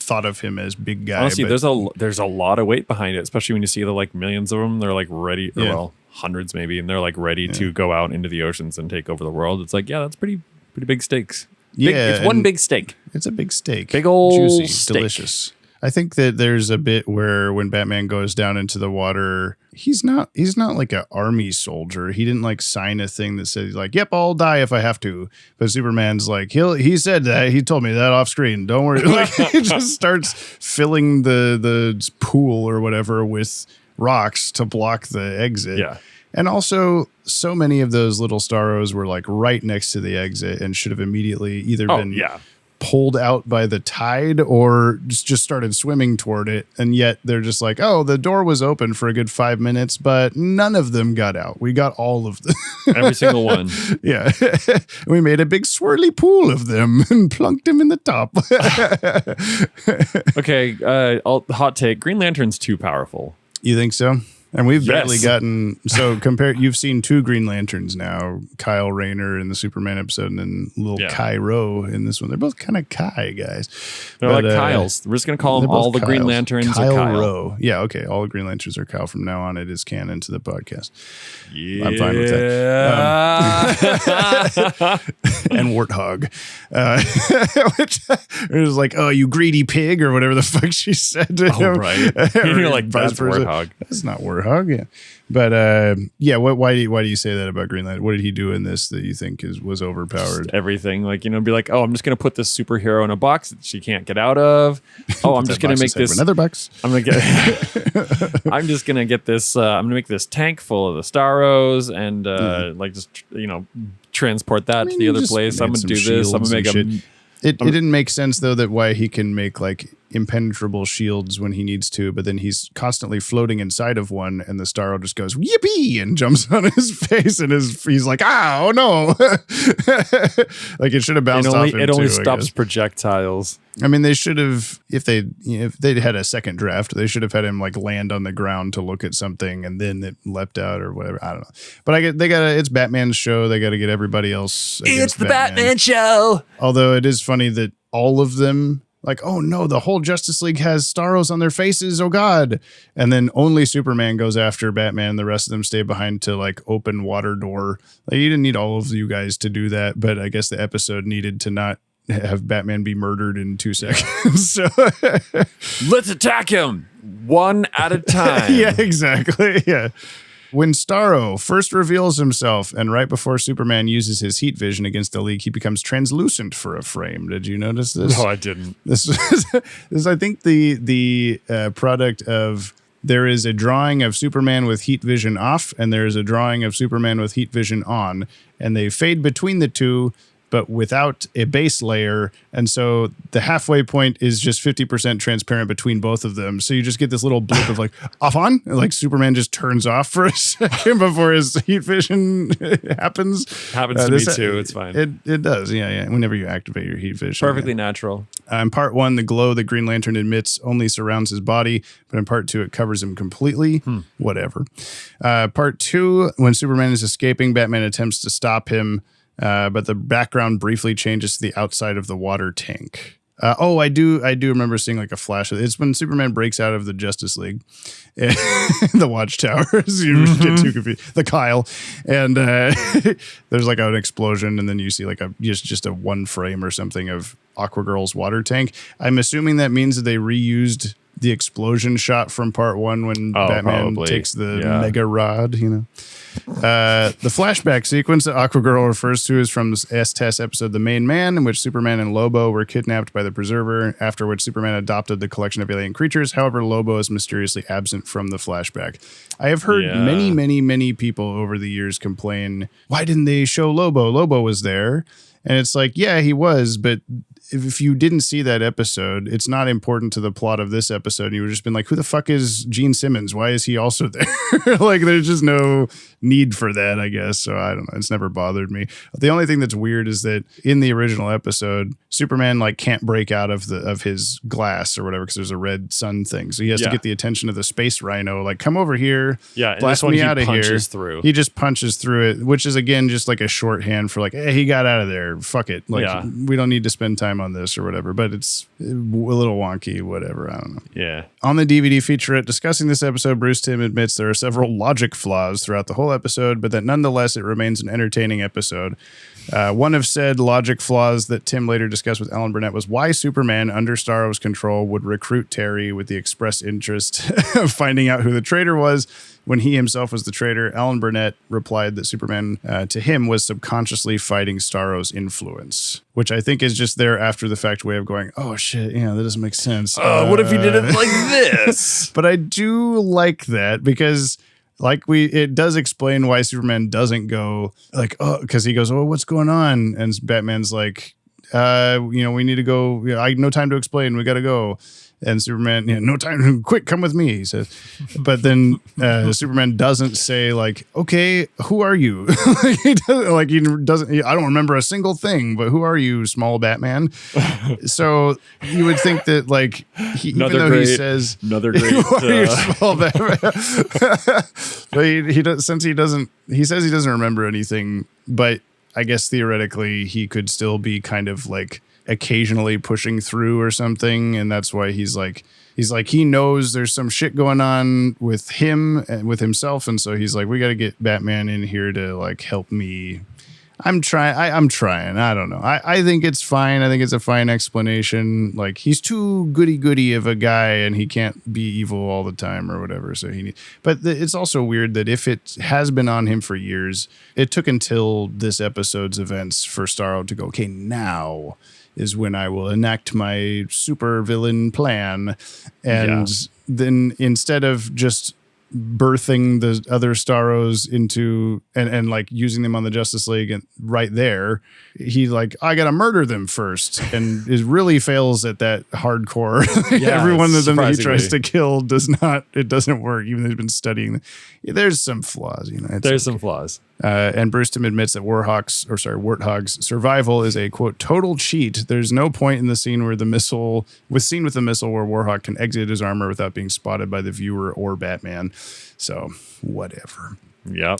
thought of him as big guy. Honestly, there's a lot of weight behind it, especially when you see the like millions of them. They're like ready, or well, hundreds maybe, and they're like ready to go out into the oceans and take over the world. It's like, yeah, that's pretty big stakes. It's one big steak. It's a big steak. Big old juicy, steak. Delicious. I think that there's a bit where when Batman goes down into the water, he's not like an army soldier. He didn't like sign a thing that says like, "Yep, I'll die if I have to." But Superman's like, he said that. He told me that off screen. Don't worry. Like he just starts filling the pool or whatever with rocks to block the exit. Yeah. And also, so many of those little Starros were like right next to the exit and should have immediately either been pulled out by the tide or just started swimming toward it. And yet they're just like, oh, the door was open for a good 5 minutes, but none of them got out. We got all of them. Every single one. Yeah. We made a big swirly pool of them and plunked them in the top. Okay. Hot take. Green Lantern's too powerful. You think so? And we've barely gotten, so you've seen 2 Green Lanterns now, Kyle Rayner in the Superman episode and then little Cairo in this one. They're both kind of Kai guys. They're like Kyles. We're just going to call them all the Green Lanterns Kyle are Kyle. Rowe. Yeah, okay. All the Green Lanterns are Kyle from now on. It is canon to the podcast. Yeah. I'm fine with that. And Warthog. Which it was like, oh, you greedy pig or whatever the fuck she said to him. Right. You're like, that's Warthog. That's not Warthog. Yeah, but why do you say that about Green Lantern? What did he do in this that you think was overpowered? Just everything, like be like, oh, I'm just gonna put this superhero in a box that she can't get out of. Oh, I'm just gonna make this another box. I'm just gonna get this. I'm gonna make this tank full of the Starros and transport that to the other place. I'm gonna do this. I'm gonna make a. It didn't make sense though that why he can make like impenetrable shields when he needs to, but then he's constantly floating inside of one, and the Starro just goes yippee and jumps on his face, and he's like, oh no, like it should have bounced off him. It only stops projectiles. I mean, they should have if they'd had a second draft, they should have had him like land on the ground to look at something, and then it leapt out or whatever. I don't know, but it's Batman's show. They got to get everybody else. It's the Batman show. Although it is funny that all of them. Like, oh no, the whole Justice League has Starros on their faces. Oh God. And then only Superman goes after Batman. The rest of them stay behind to like open water door. Like you didn't need all of you guys to do that, but I guess the episode needed to not have Batman be murdered in 2 seconds. So let's attack him one at a time. Yeah, exactly. Yeah. When Starro first reveals himself and right before Superman uses his heat vision against the League, he becomes translucent for a frame. Did you notice this? No, I didn't. This is I think, the product of there is a drawing of Superman with heat vision off and there is a drawing of Superman with heat vision on, and they fade between the two, but without a base layer. And so the halfway point is just 50% transparent between both of them. So you just get this little blip of like off on, like Superman just turns off for a second before his heat vision happens. Happens to me too. It's fine. It does. Yeah. Whenever you activate your heat vision. Perfectly natural. In part 1, the glow that Green Lantern emits only surrounds his body, but in part 2, it covers him completely. Whatever. Part 2, when Superman is escaping, Batman attempts to stop him. But the background briefly changes to the outside of the water tank. I do remember seeing like a flash of it. It's when Superman breaks out of the Justice League, the Watchtowers. You get too confused. The Kyle, and there's like an explosion, and then you see like just a one frame or something of Aquagirl's water tank. I'm assuming that means that they reused the explosion shot from part 1 when Batman takes the mega rod, The flashback sequence that Aquagirl refers to is from the S-Test episode The Main Man, in which Superman and Lobo were kidnapped by the Preserver, after which Superman adopted the collection of alien creatures. However, Lobo is mysteriously absent from the flashback. I have heard many, many, many people over the years complain, why didn't they show Lobo? Lobo was there. And it's like, yeah, he was, but if you didn't see that episode, it's not important to the plot of this episode. You would just been like, who the fuck is Gene Simmons? Why is he also there? Like, there's just no need for that, I guess. So I don't know. It's never bothered me. The only thing that's weird is that in the original episode, Superman like can't break out of his glass or whatever because there's a red sun thing. So he has to get the attention of the space rhino. Like, come over here. Yeah, blast me out of here. He just punches through it, which is again just like a shorthand for like, hey, he got out of there. Fuck it. Like, we don't need to spend time on this or whatever. But it's a little wonky. Whatever. I don't know. Yeah. On the DVD featurette discussing this episode, Bruce Timm admits there are several logic flaws throughout the whole episode, but that nonetheless it remains an entertaining episode. One of said logic flaws that Tim later discussed with Alan Burnett was why Superman, under Starro's control, would recruit Terry with the express interest of finding out who the traitor was when he himself was the traitor. Alan Burnett replied that Superman, to him, was subconsciously fighting Starro's influence, which I think is just their after the fact way of going, oh shit, that doesn't make sense. What if he did it like this? But I do like that because it does explain why Superman doesn't go like, oh, because he goes, oh, what's going on? And Batman's like, we need to go. No time to explain. We got to go. And Superman, no time. Quick, come with me. He says, but then Superman doesn't say like, okay, who are you? He doesn't. I don't remember a single thing. But who are you, small Batman? So you would think that like, he says another great who are you, small Batman? But he says he doesn't remember anything. But I guess theoretically he could still be kind of like occasionally pushing through or something, and that's why he's like he knows there's some shit going on with him and with himself, and so he's like, we got to get Batman in here to like help me. I'm trying. I don't know. I think it's fine. I think it's a fine explanation. Like, he's too goody of a guy and he can't be evil all the time or whatever. So but it's also weird that if it has been on him for years, it took until this episode's events for Starro to go, okay, now is when I will enact my super villain plan. And then instead of just birthing the other Starros into and like using them on the Justice League and right there, he like, I gotta murder them first, and it really fails at that hardcore. Every one of them that he tries to kill doesn't work, even though he's been studying them. There's some flaws, there's some flaws. And Bruce Timm admits that Warthog's survival is a quote total cheat. There's no point in the scene with the missile where Warhawk can exit his armor without being spotted by the viewer or Batman. So whatever. Yep.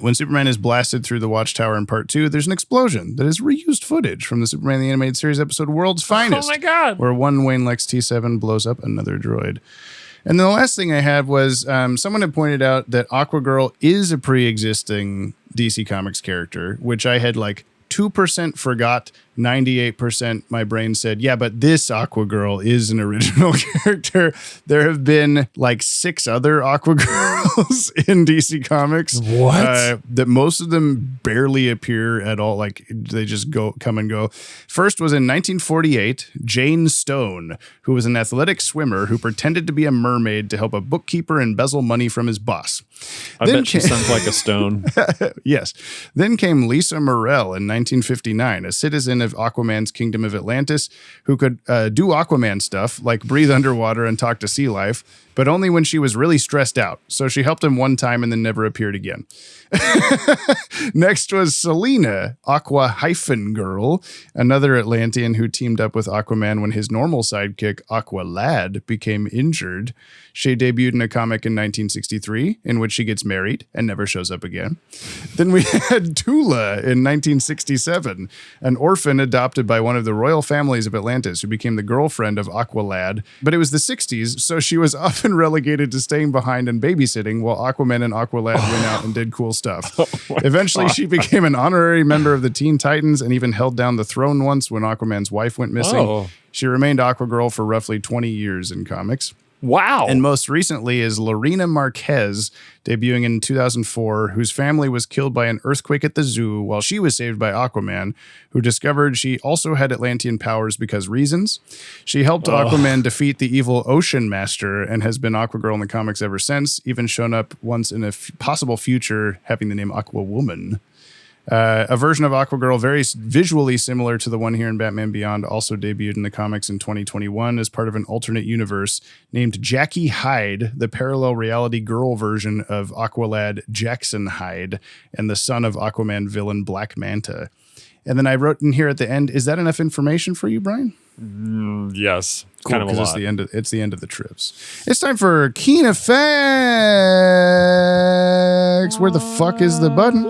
When Superman is blasted through the Watchtower in part 2, there's an explosion that is reused footage from the Superman the Animated Series episode World's Finest. Oh my God. Where one Wayne Lex T7 blows up another droid. And then the last thing I had was someone had pointed out that Aquagirl is a pre-existing DC Comics character, which I had like 2% forgot, 98% my brain said, yeah, but this Aquagirl is an original character. There have been like 6 other Aquagirls in DC Comics. What? That most of them barely appear at all. Like, they just come and go. First was in 1948, Jane Stone, who was an athletic swimmer who pretended to be a mermaid to help a bookkeeper embezzle money from his boss. I bet she sounds like a stone. Yes. Then came Lisa Morrell in 1959, a citizen of Aquaman's Kingdom of Atlantis who could do Aquaman stuff like breathe underwater and talk to sea life. but only when she was really stressed out. So she helped him one time and then never appeared again. Next was Selena, Aqua-Girl, another Atlantean who teamed up with Aquaman when his normal sidekick, Aqualad, became injured. She debuted in a comic in 1963, in which she gets married and never shows up again. Then we had Tula in 1967, an orphan adopted by one of the royal families of Atlantis who became the girlfriend of Aqualad. But it was the 60s, so she was often relegated to staying behind and babysitting while Aquaman and Aqualad went out and did cool stuff. Eventually, she became an honorary member of the Teen Titans and even held down the throne once when Aquaman's wife went missing. She remained Aquagirl for roughly 20 years in comics. Wow. And most recently is Lorena Marquez, debuting in 2004, whose family was killed by an earthquake at the zoo while she was saved by Aquaman, who discovered she also had Atlantean powers because reasons. She helped Aquaman defeat the evil Ocean Master and has been Aquagirl in the comics ever since, even shown up once in a possible future having the name Aqua Woman. A version of Aquagirl very visually similar to the one here in Batman Beyond also debuted in the comics in 2021 as part of an alternate universe named Jackie Hyde, the parallel reality girl version of Aqualad Jackson Hyde and the son of Aquaman villain Black Manta. And then I wrote in here at the end, is that enough information for you, Brian? Yes. Cool, kind of a lot. It's the end of the trips. It's time for Keen Effects. Where the fuck is the button?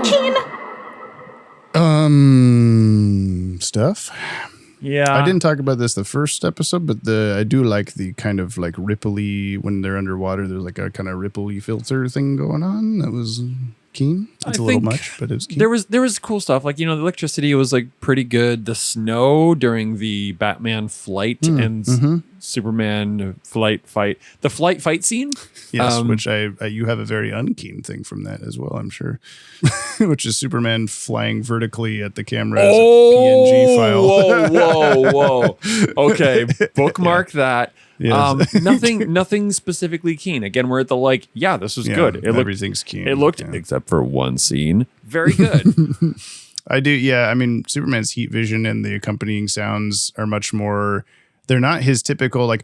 Keen. Stuff. Yeah. I didn't talk about this the first episode, but I do like the kind of like ripply, when they're underwater, there's like a kind of ripply filter thing going on. That was keen. It's a little much, but it was keen. There was cool stuff. Like, the electricity was like pretty good. The snow during the Batman flight and Superman fight. The flight fight scene. Yes, which you have a very unkeen thing from that as well, I'm sure. Which is Superman flying vertically at the camera as a PNG file. Whoa. Okay, bookmark that. Yes. Nothing specifically keen. Again, we're at the this was good. Everything's keen. It looked, except for one scene, very good. I do, yeah. I mean, Superman's heat vision and the accompanying sounds are much more. They're not his typical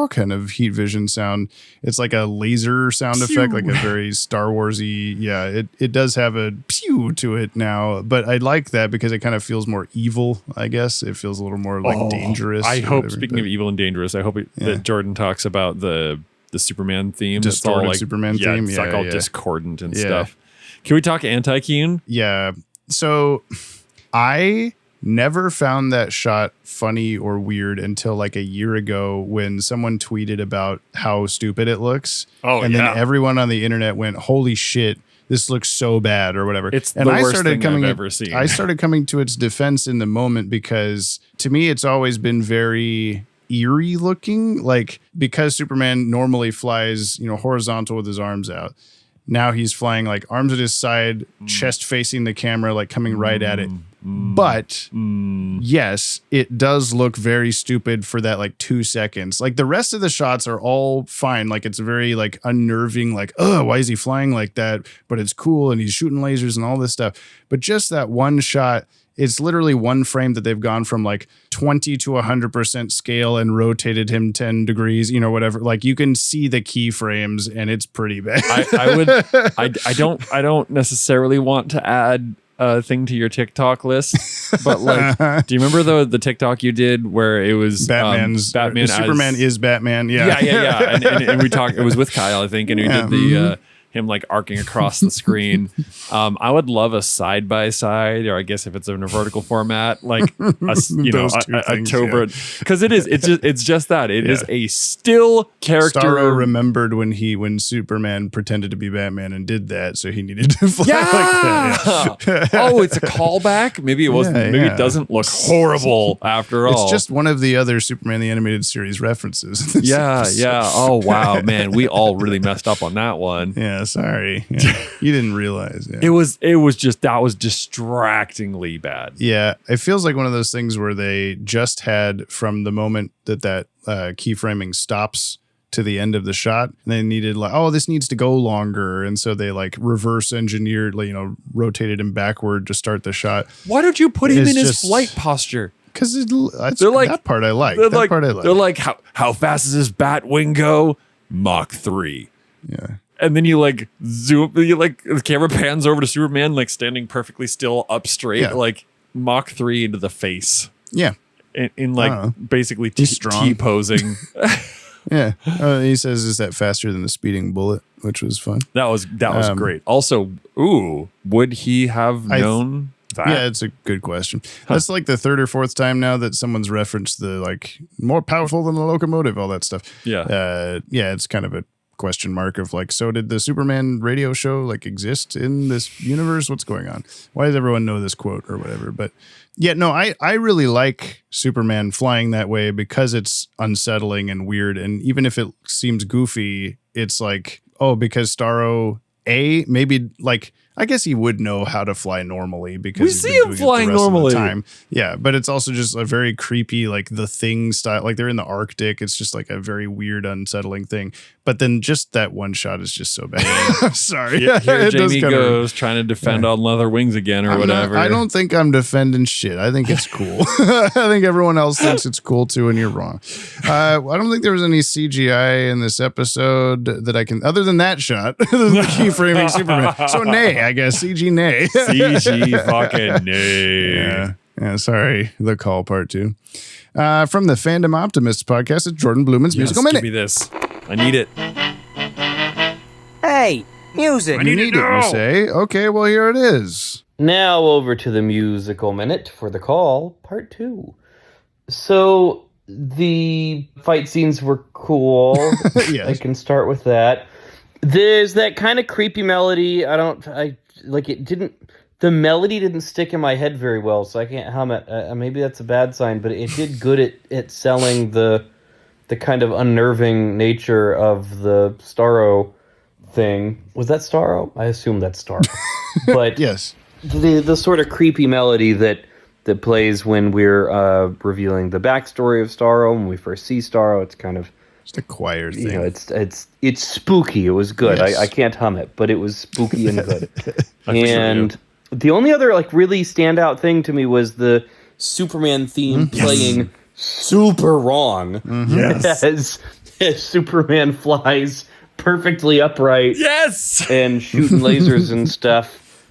kind of heat vision sound. It's like a laser sound effect, like a very Star Warsy. Yeah, it does have a pew to it now, but I like that because it kind of feels more evil. I guess it feels a little more dangerous. I hope. Speaking of evil and dangerous, I hope that Jordan talks about the Superman theme. Distorted Superman theme. It's all discordant and stuff. Can we talk anti-Keen? Yeah. So I never found that shot funny or weird until like a year ago when someone tweeted about how stupid it looks. And then everyone on the internet went, holy shit, this looks so bad or whatever. It's the worst thing I've ever seen. I started coming to its defense in the moment because to me, it's always been very eerie looking. Like, because Superman normally flies, horizontal with his arms out. Now he's flying like arms at his side, chest facing the camera, like coming right at it. But yes, it does look very stupid for that like 2 seconds. Like the rest of the shots are all fine. Like it's very like unnerving, like, oh, why is he flying like that? But it's cool and he's shooting lasers and all this stuff. But just that one shot, it's literally one frame that they've gone from like 20 to 100% scale and rotated him 10 degrees, whatever. Like you can see the keyframes and it's pretty bad. I don't necessarily want to add a thing to your TikTok list, but like, do you remember the TikTok you did where it was Batman is Batman? Yeah. And we talked. It was with Kyle, I think, and we did the him like arcing across the screen. I would love a side by side, or I guess if it's in a vertical format, like a because it's just that it is a still character. Starro remembered when Superman pretended to be Batman and did that, so he needed to fly like that. Oh, it's a callback. Maybe it wasn't. Maybe it doesn't look horrible after all. It's just one of the other Superman the Animated Series references. Yeah. Oh wow, man, we all really messed up on that one. Yeah. Sorry. Yeah. You didn't realize. Yeah. It was just that was distractingly bad. Yeah. It feels like one of those things where they just had from the moment that keyframing stops to the end of the shot, and they needed this needs to go longer. And so they like reverse engineered, rotated him backward to start the shot. Why don't you put him in his flight posture? Because they're like that part I like. That part I like. They're like, how fast does this Bat-Wing go? Mach 3. Yeah. And then you like zoom, the camera pans over to Superman, like standing perfectly still, up straight, like Mach 3 into the face. Yeah. In like basically T-posing. Yeah. He says, is that faster than the speeding bullet? Which was fun. That was great. Also, would he have known that? Yeah, it's a good question. That's like the third or fourth time now that someone's referenced the like more powerful than the locomotive, all that stuff. Yeah. It's kind of a question mark of like, so did the Superman radio show like exist in this universe? What's going on? Why does everyone know this quote or whatever? But yeah, no, I really like Superman flying that way because it's unsettling and weird. And even if it seems goofy, it's like, because Starro, maybe like, I guess he would know how to fly normally because we see him flying normally. Time. Yeah, but it's also just a very creepy, like the Thing style. Like they're in the Arctic. It's just like a very weird, unsettling thing. But then just that one shot is just so bad. I'm sorry. Here Jamie goes trying to defend on leather wings again or whatever. I don't think I'm defending shit. I think it's cool. I think everyone else thinks it's cool too, and you're wrong. I don't think there was any CGI in this episode that I can, other than that shot, the keyframing Superman. So nay, I guess CG nay. CG fucking nay. Yeah, sorry. The call part 2. From the Fandom Optimists podcast, it's Jordan Blumen's Musical Minute. Give me this. I need it. Hey, music. You need it, you say? Okay, well, here it is. Now over to the Musical Minute for the call, part 2. So the fight scenes were cool. Yes. I can start with that. There's that kind of creepy melody. The melody didn't stick in my head very well, so I can't hum it. Maybe that's a bad sign, but it did good at selling the kind of unnerving nature of the Starro thing. Was that Starro? I assume that's Starro. But yes, the sort of creepy melody that plays when we're revealing the backstory of Starro, when we first see Starro, it's kind of just a choir thing. You know, it's spooky. It was good. Yes. I can't hum it, but it was spooky and good. And the only other like really standout thing to me was the Superman theme playing super wrong as Superman flies perfectly upright. Yes, and shooting lasers and stuff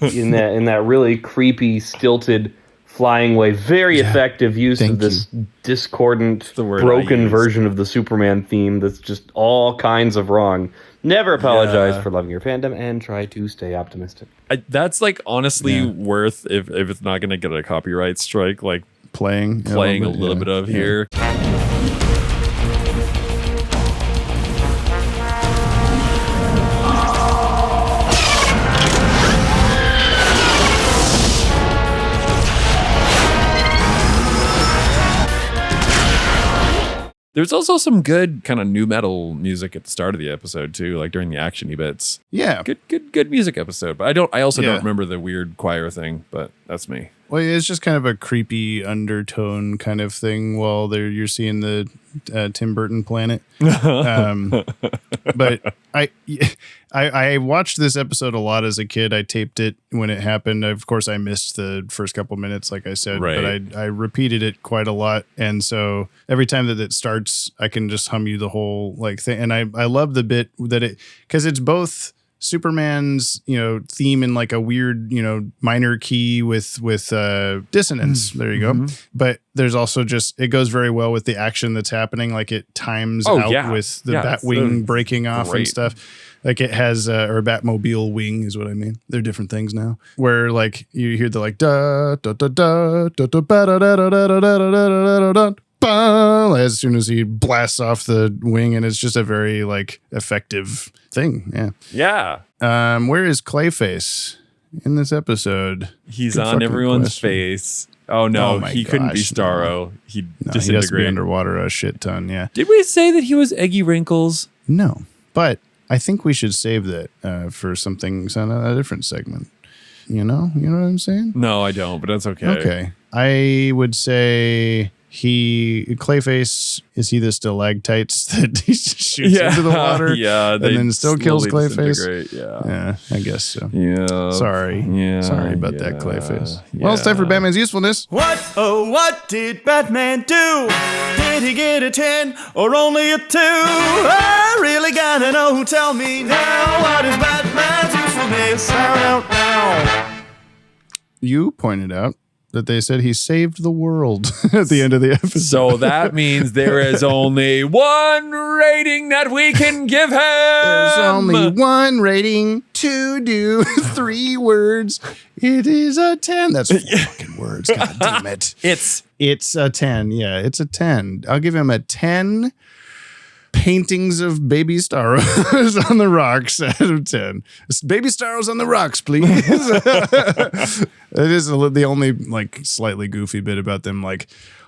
in that really creepy, stilted flying way. Very effective use of this discordant, broken version of the Superman theme that's just all kinds of wrong. Never apologize for loving your fandom and try to stay optimistic. That's like honestly worth if it's not going to get a copyright strike, like playing a little bit of here. There's also some good kind of new metal music at the start of the episode too, like during the actiony bits. Yeah, good music episode. But I also don't remember the weird choir thing. But that's me. Well, it's just kind of a creepy undertone kind of thing while you're seeing the Tim Burton planet. But I watched this episode a lot as a kid. I taped it when it happened. Of course, I missed the first couple minutes, like I said, but I repeated it quite a lot. And so every time that it starts, I can just hum you the whole like thing. And I love the bit that because it's both Superman's, theme in like a weird, minor key with dissonance. There you go. But there's also it goes very well with the action that's happening. Like it times out with the Bat-Wing breaking off and stuff. Like it has, or a Batmobile wing is what I mean. They're different things now. Where like you hear the like da da da da da da da da da da da da da da. As soon as he blasts off the wing, and it's just a very like effective thing. Yeah. Where is Clayface in this episode? He's on everyone's face. Oh no, he couldn't be Starro. He disintegrated. He has to be underwater a shit ton. Yeah. Did we say that he was Eggy Wrinkles? No, but I think we should save that for something on a different segment. You know what I'm saying? No, I don't, but that's okay. Okay. I would say Clayface, is he the stalactites that he shoots into the water? Yeah. And then still kills Clayface? Yeah, I guess so. Yeah. Sorry about that, Clayface. Well, it's time for Batman's usefulness. What did Batman do? Did he get a 10 or only a 2? I really gotta know. Tell me now, what is Batman's usefulness? Now. You pointed out that they said he saved the world at the end of the episode. So that means there is only one rating that we can give him. There's only one rating to do 3 words. It is a 10. That's 4 fucking words. God damn it. It's a 10. Yeah, it's a 10. I'll give him a 10 paintings of baby Starros on the rocks out of 10. Baby Starros on the rocks, please. It is the only like slightly goofy bit about them, like,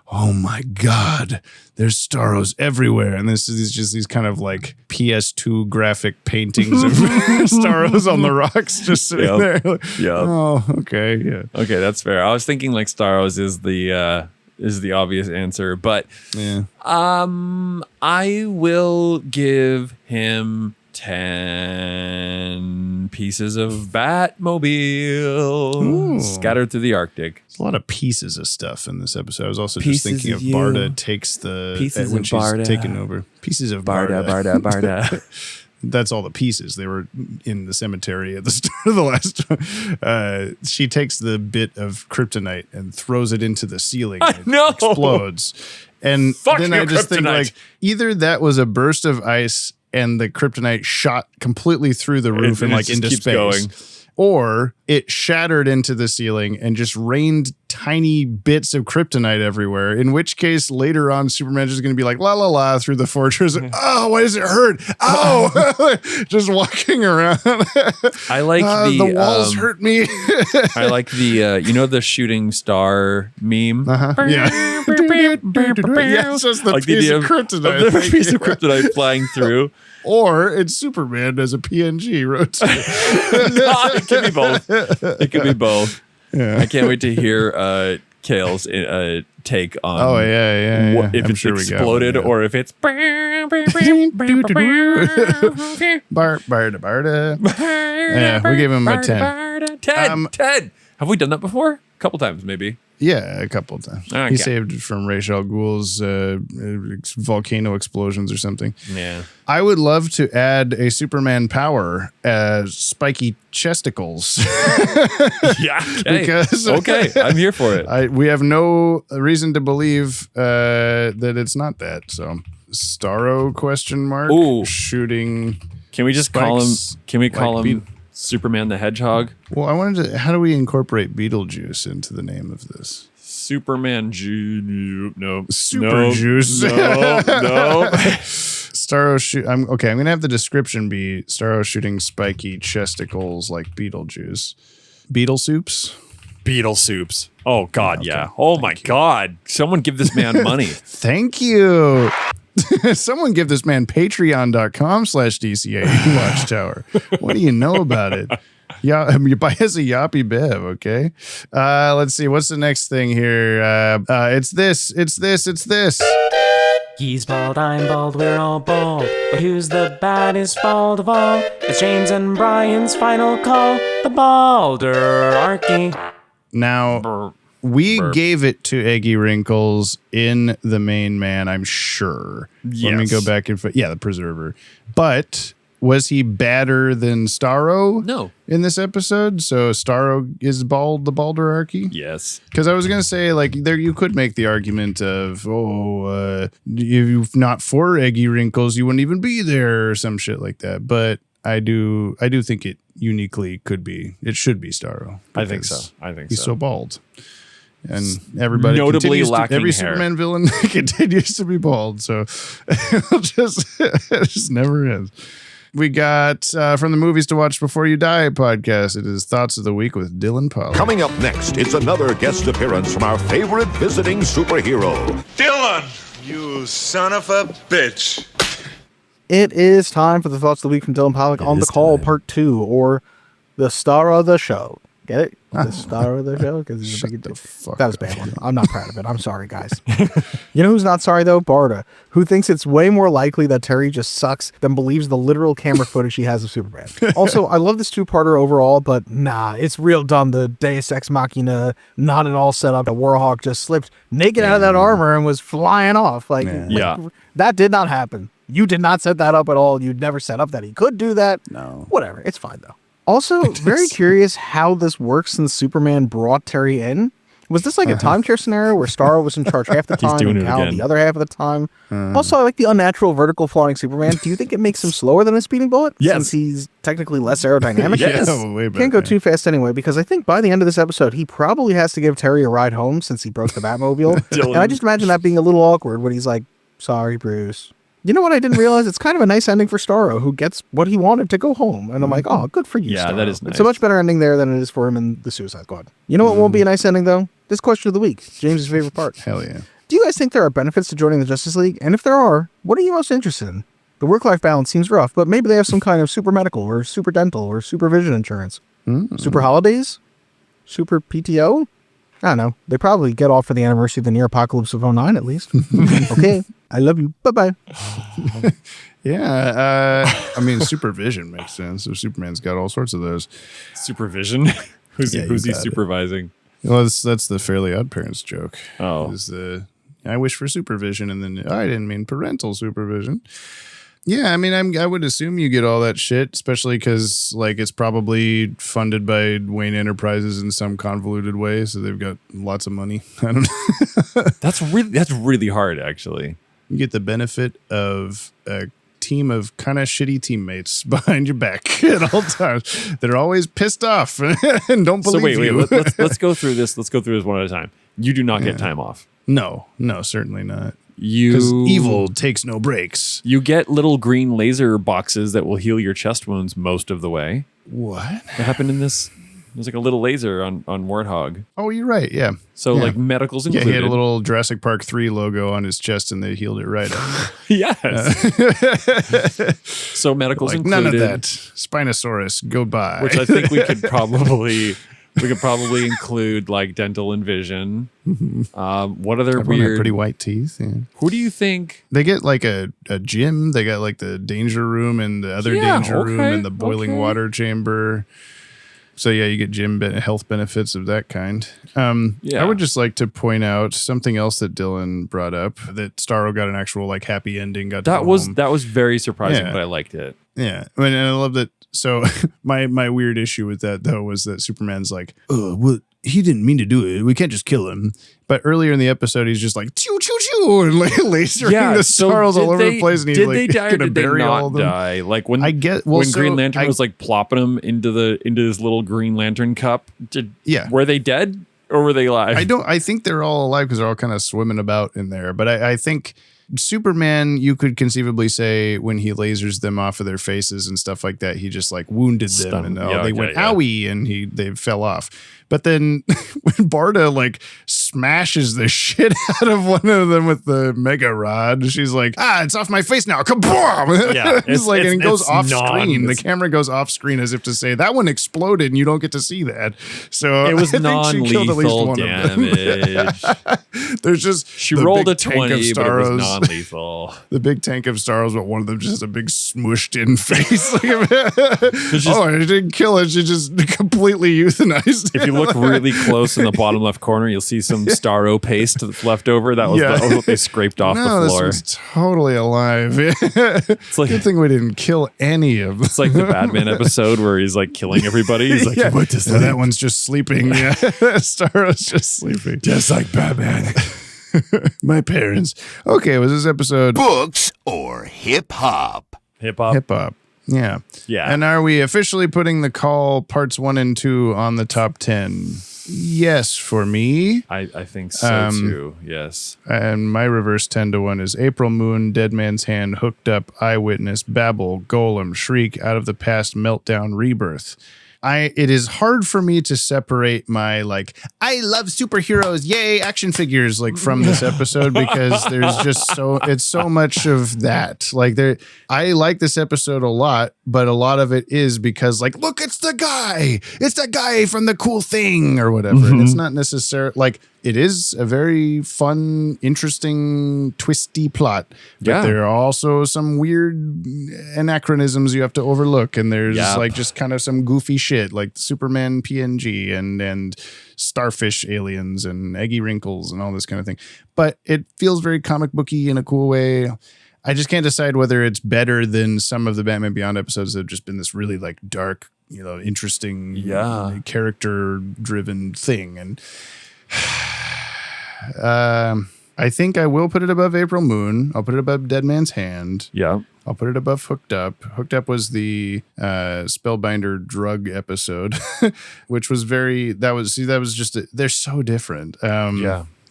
oh my God, there's Starros everywhere. And this is just these kind of like PS2 graphic paintings of Starros on the rocks just sitting there. Yeah. Oh, okay. Yeah. Okay, that's fair. I was thinking like Starros is the obvious answer, but I will give him 10 pieces of Batmobile scattered through the Arctic. There's a lot of pieces of stuff in this episode. I was also just thinking of Barda takes the pieces when of she's Barda. taken over. Pieces of Barda. That's all the pieces. They were in the cemetery at the start of the last one. She takes the bit of kryptonite and throws it into the ceiling. And it explodes. And then I just think like either that was a burst of ice and the kryptonite shot completely through the roof and like into space. Going. Or it shattered into the ceiling and just rained tiny bits of kryptonite everywhere. In which case, later on, Superman is going to be like, la, la, la, through the fortress. Oh, why does it hurt? Oh, just walking around. I like the walls hurt me. I like the, the shooting star meme. Yeah. Yes, just the like piece of kryptonite. The piece of kryptonite flying through. Or it's Superman as a PNG rotate. No, it could be both. It could be both. Yeah. I can't wait to hear Kale's take on if it's exploded or if it's Barda. Yeah, we gave him a 10. 10. Have we done that before? A couple times, maybe. Yeah, a couple of times. Okay. He saved it from Ra's al Ghul's volcano explosions or something. Yeah. I would love to add a Superman power as spiky chesticles. Yeah. Okay. I'm here for it. We have no reason to believe that it's not that. So, Starro ? Ooh. Shooting. Can we just call him? Can we call him Superman the Hedgehog? Well, I wanted to. How do we incorporate Beetlejuice into the name of this? Superman No. Super Juice. No. Starro I'm going to have the description be Starro shooting spiky chesticles like Beetlejuice. Beetle soups. Oh, God, yeah. Oh, my God. Someone give this man money. Thank you. Someone give this man patreon.com/DCAU Watchtower. What do you know about it? Yeah, you buy us a Yoppie Bev, okay? Let's see. What's the next thing here? It's this. He's bald, I'm bald, we're all bald. But who's the baddest bald of all? It's James and Brian's final call. The Balderarchy. Now, we gave it to Eggy Wrinkles in The Main Man, I'm sure. Yes. Let me go back and the Preserver. But was he badder than Starro? No. In this episode? So Starro is bald, the Balderarchy? Yes. Because I was going to say, like, there you could make the argument of, if not for Eggy Wrinkles, you wouldn't even be there or some shit like that. But I do think it uniquely could be. It should be Starro. I think so. He's so bald. And everybody notably lacking every hair. Superman villain continues to be bald. So it just never ends. We got from the Movies to Watch Before You Die podcast. It is Thoughts of the Week with Dylan Pollard. Coming up next, it's another guest appearance from our favorite visiting superhero. Dylan, you son of a bitch. It is time for the Thoughts of the Week from Dylan Pollock on the Call Part 2, or the star of the show. Get it? the star of the show because he's a big. That was a bad one. I'm not proud of it. I'm sorry, guys. You know who's not sorry though? Barda, who thinks it's way more likely that Terry just sucks than believes the literal camera footage he has of Superman. Also, I love this two-parter overall, but nah, it's real dumb. The Deus Ex Machina, not at all set up. The Warhawk just slipped naked out of that armor and was flying off. Like, that did not happen. You did not set that up at all. You'd never set up that he could do that. No. Whatever. It's fine, though. Also, very curious how this works since Superman brought Terry in. Was this like a timeshare scenario where Starro was in charge half the time and Cal the other half of the time? Also, I like the unnatural vertical flying Superman. Do you think it makes him slower than a speeding bullet? Yes. Since he's technically less aerodynamic? Yes. Can't go too fast anyway, because I think by the end of this episode, he probably has to give Terry a ride home since he broke the Batmobile. And I just imagine that being a little awkward when he's like, sorry, Bruce. You know what I didn't realize? It's kind of a nice ending for Starro, who gets what he wanted to go home. And I'm like, oh, good for you, Yeah, Starro. that is nice. It's a much better ending there than it is for him in the Suicide Squad. You know what won't be a nice ending, though? This question of the week. James' favorite part. Hell yeah. Do you guys think there are benefits to joining the Justice League? And if there are, what are you most interested in? The work-life balance seems rough, but maybe they have some kind of super medical or super dental or supervision insurance. Super holidays? Super PTO? I don't know. They probably get off for the anniversary of the near apocalypse of 09 at least. Okay. I love you. Bye-bye. I mean, supervision makes sense. So Superman's got all sorts of those. Supervision? Who's he supervising? Well, that's the Fairly Odd Parents joke. Oh. I wish for supervision, and then I didn't mean parental supervision. Yeah, I mean, I would assume you get all that shit, especially because like it's probably funded by Wayne Enterprises in some convoluted way, so they've got lots of money. I don't know. That's really hard, actually. You get the benefit of a team of kind of shitty teammates behind your back at all times. They're always pissed off and don't believe you. Let's go through this. Let's go through this one at a time. You do not get time off. No, certainly not. Because evil takes no breaks. You get little green laser boxes that will heal your chest wounds most of the way. What? What happened in this? There's like a little laser on Warthog. Oh, you're right. Yeah. So like medical's included. Yeah, he had a little Jurassic Park 3 logo on his chest and they healed it right up. Yes. So medical's like, included. None of that. Spinosaurus, goodbye. Which I think we could probably include like dental and vision. What other Everyone weird had pretty white teeth? Yeah. Who do you think they get? Like a gym. They got like the danger room and the other danger room and the boiling water chamber. So yeah, you get gym health benefits of that kind. I would just like to point out something else that Dylan brought up, that Starro got an actual like happy ending. That was very surprising, but I liked it. Yeah, I mean, and I love that. So my weird issue with that though was that Superman's like, oh, well, he didn't mean to do it. We can't just kill him. But earlier in the episode, he's just like choo choo choo and like lasering the stars all over the place. And he's did like, they die or did they not die? Like when when Green Lantern was like plopping them into this little Green Lantern cup. Were they dead or were they alive? I think they're all alive because they're all kind of swimming about in there. But I think Superman, you could conceivably say when he lasers them off of their faces and stuff like that, he just like wounded them and they went owie and they fell off. But then when Barda like smashes the shit out of one of them with the mega rod, she's like, it's off my face now. Kaboom! Yeah, it goes off screen. The camera goes off screen as if to say that one exploded and you don't get to see that. So it was non-lethal damage. There's just she rolled a 20, but it was non-lethal. The big tank of Starros, but one of them just has a big smushed in face. I didn't kill it. She just completely euthanized it. If you look really close in the bottom left corner, you'll see some Starro paste that's left over. That was what they scraped off the floor. This was totally alive. It's like, good thing we didn't kill any of them. It's like the Batman episode where he's like killing everybody. He's like, what does that one's just sleeping. Yeah, Starro's just sleeping. Just like Batman. My parents. Okay, was this episode books or hip hop? Hip hop. Hip hop. Yeah. Yeah. And are we officially putting The Call parts 1 and 2 on the top 10? Yes, for me. I think so too. Yes. And my reverse 10 to 1 is April Moon, Dead Man's Hand, Hooked Up, Eyewitness, Babel, Golem, Shriek, Out of the Past, Meltdown, Rebirth. it is hard for me to separate my like, I love superheroes, yay, action figures, like from this episode, because there's just it's so much of that. Like I like this episode a lot, but a lot of it is because like, look, it's the guy from the cool thing or whatever. And it's not necessarily like, it is a very fun, interesting, twisty plot, but there are also some weird anachronisms you have to overlook, and there's like just kind of some goofy shit like Superman PNG and starfish aliens and eggy wrinkles and all this kind of thing. But it feels very comic booky in a cool way. I just can't decide whether it's better than some of the Batman Beyond episodes that have just been this really like dark, interesting, character-driven thing. And I think I will put it above April Moon. I'll put it above Dead Man's Hand. Yeah. I'll put it above Hooked Up. Hooked Up was the Spellbinder drug episode, which was that was just, they're so different.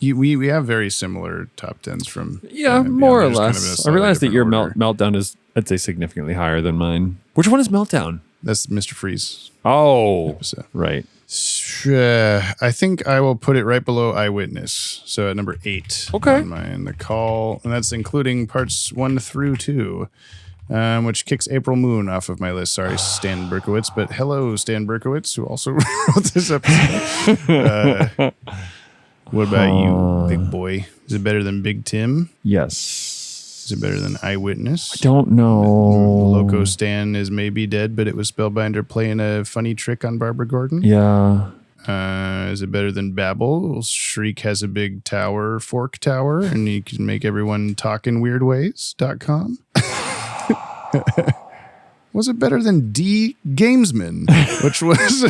We have very similar top 10s from more or less. I realize that your Meltdown is, I'd say, significantly higher than mine. Which one is Meltdown? That's Mr. Freeze. Oh, episode. Right. I think I will put it right below Eyewitness. So at number 8. Okay. On mine, The Call, and that's including parts 1 through 2, which kicks April Moon off of my list. Sorry, Stan Berkowitz, but hello, Stan Berkowitz, who also wrote this episode. What about you, big boy? Is it better than Big Tim? Yes. Is it better than Eyewitness? I don't know. Loco Stan is maybe dead, but it was Spellbinder playing a funny trick on Barbara Gordon. Yeah. Is it better than Babel? Shriek has a big fork tower, and you can make everyone talk in weird ways.com. Was it better than D Gamesman, which was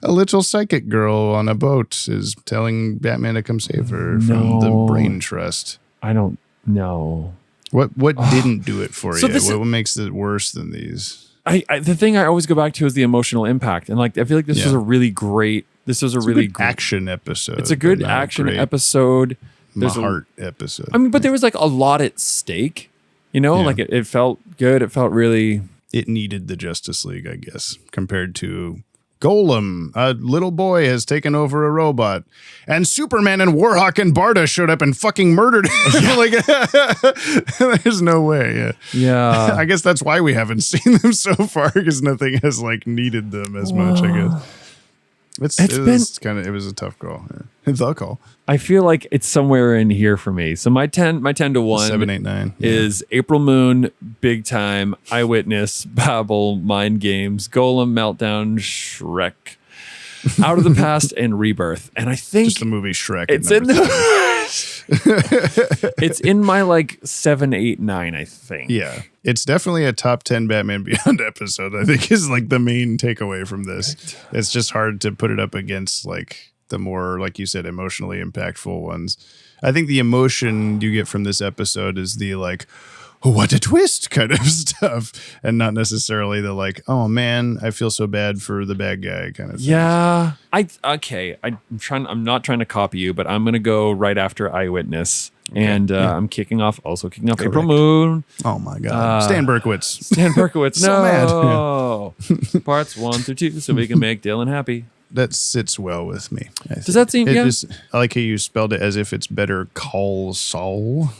a little psychic girl on a boat is telling Batman to come save her from the Brain Trust? I don't know. What didn't do it for you? What makes it worse than these? The thing I always go back to is the emotional impact, and like I feel like this was a really great. This was a really good action episode. It's a good action episode. There's a heart episode. I mean, but there was like a lot at stake. Like it felt good. It felt really. It needed the Justice League, I guess, compared to Golem. A little boy has taken over a robot, and Superman and Warhawk and Barda showed up and fucking murdered him. Like, there's no way. Yeah. I guess that's why we haven't seen them so far, because nothing has like needed them as much, I guess. It was a tough call. The call. I feel like it's somewhere in here for me. So my 10 to 1 7, 8, 9 is April Moon, Big Time, Eyewitness, Babel, Mind Games, Golem, Meltdown, Shrek, Out of the Past, and Rebirth. And I think just the movie Shrek. It's in it's in my like 7, 8, 9, I think. Yeah. It's definitely a top 10 Batman Beyond episode, I think, is like the main takeaway from this. Right. It's just hard to put it up against like the more, like you said, emotionally impactful ones. I think the emotion you get from this episode is the like, oh, what a twist kind of stuff, and not necessarily the like, oh man, I feel so bad for the bad guy kind of thing. Yeah. I'm not trying to copy you, but I'm going to go right after Eyewitness. Okay. And I'm kicking off April Moon. Oh my God. Stan Berkowitz. So mad. Parts 1 through 2, so we can make Dylan happy. That sits well with me. Does that seem? I like how you spelled it as if it's better call Saul.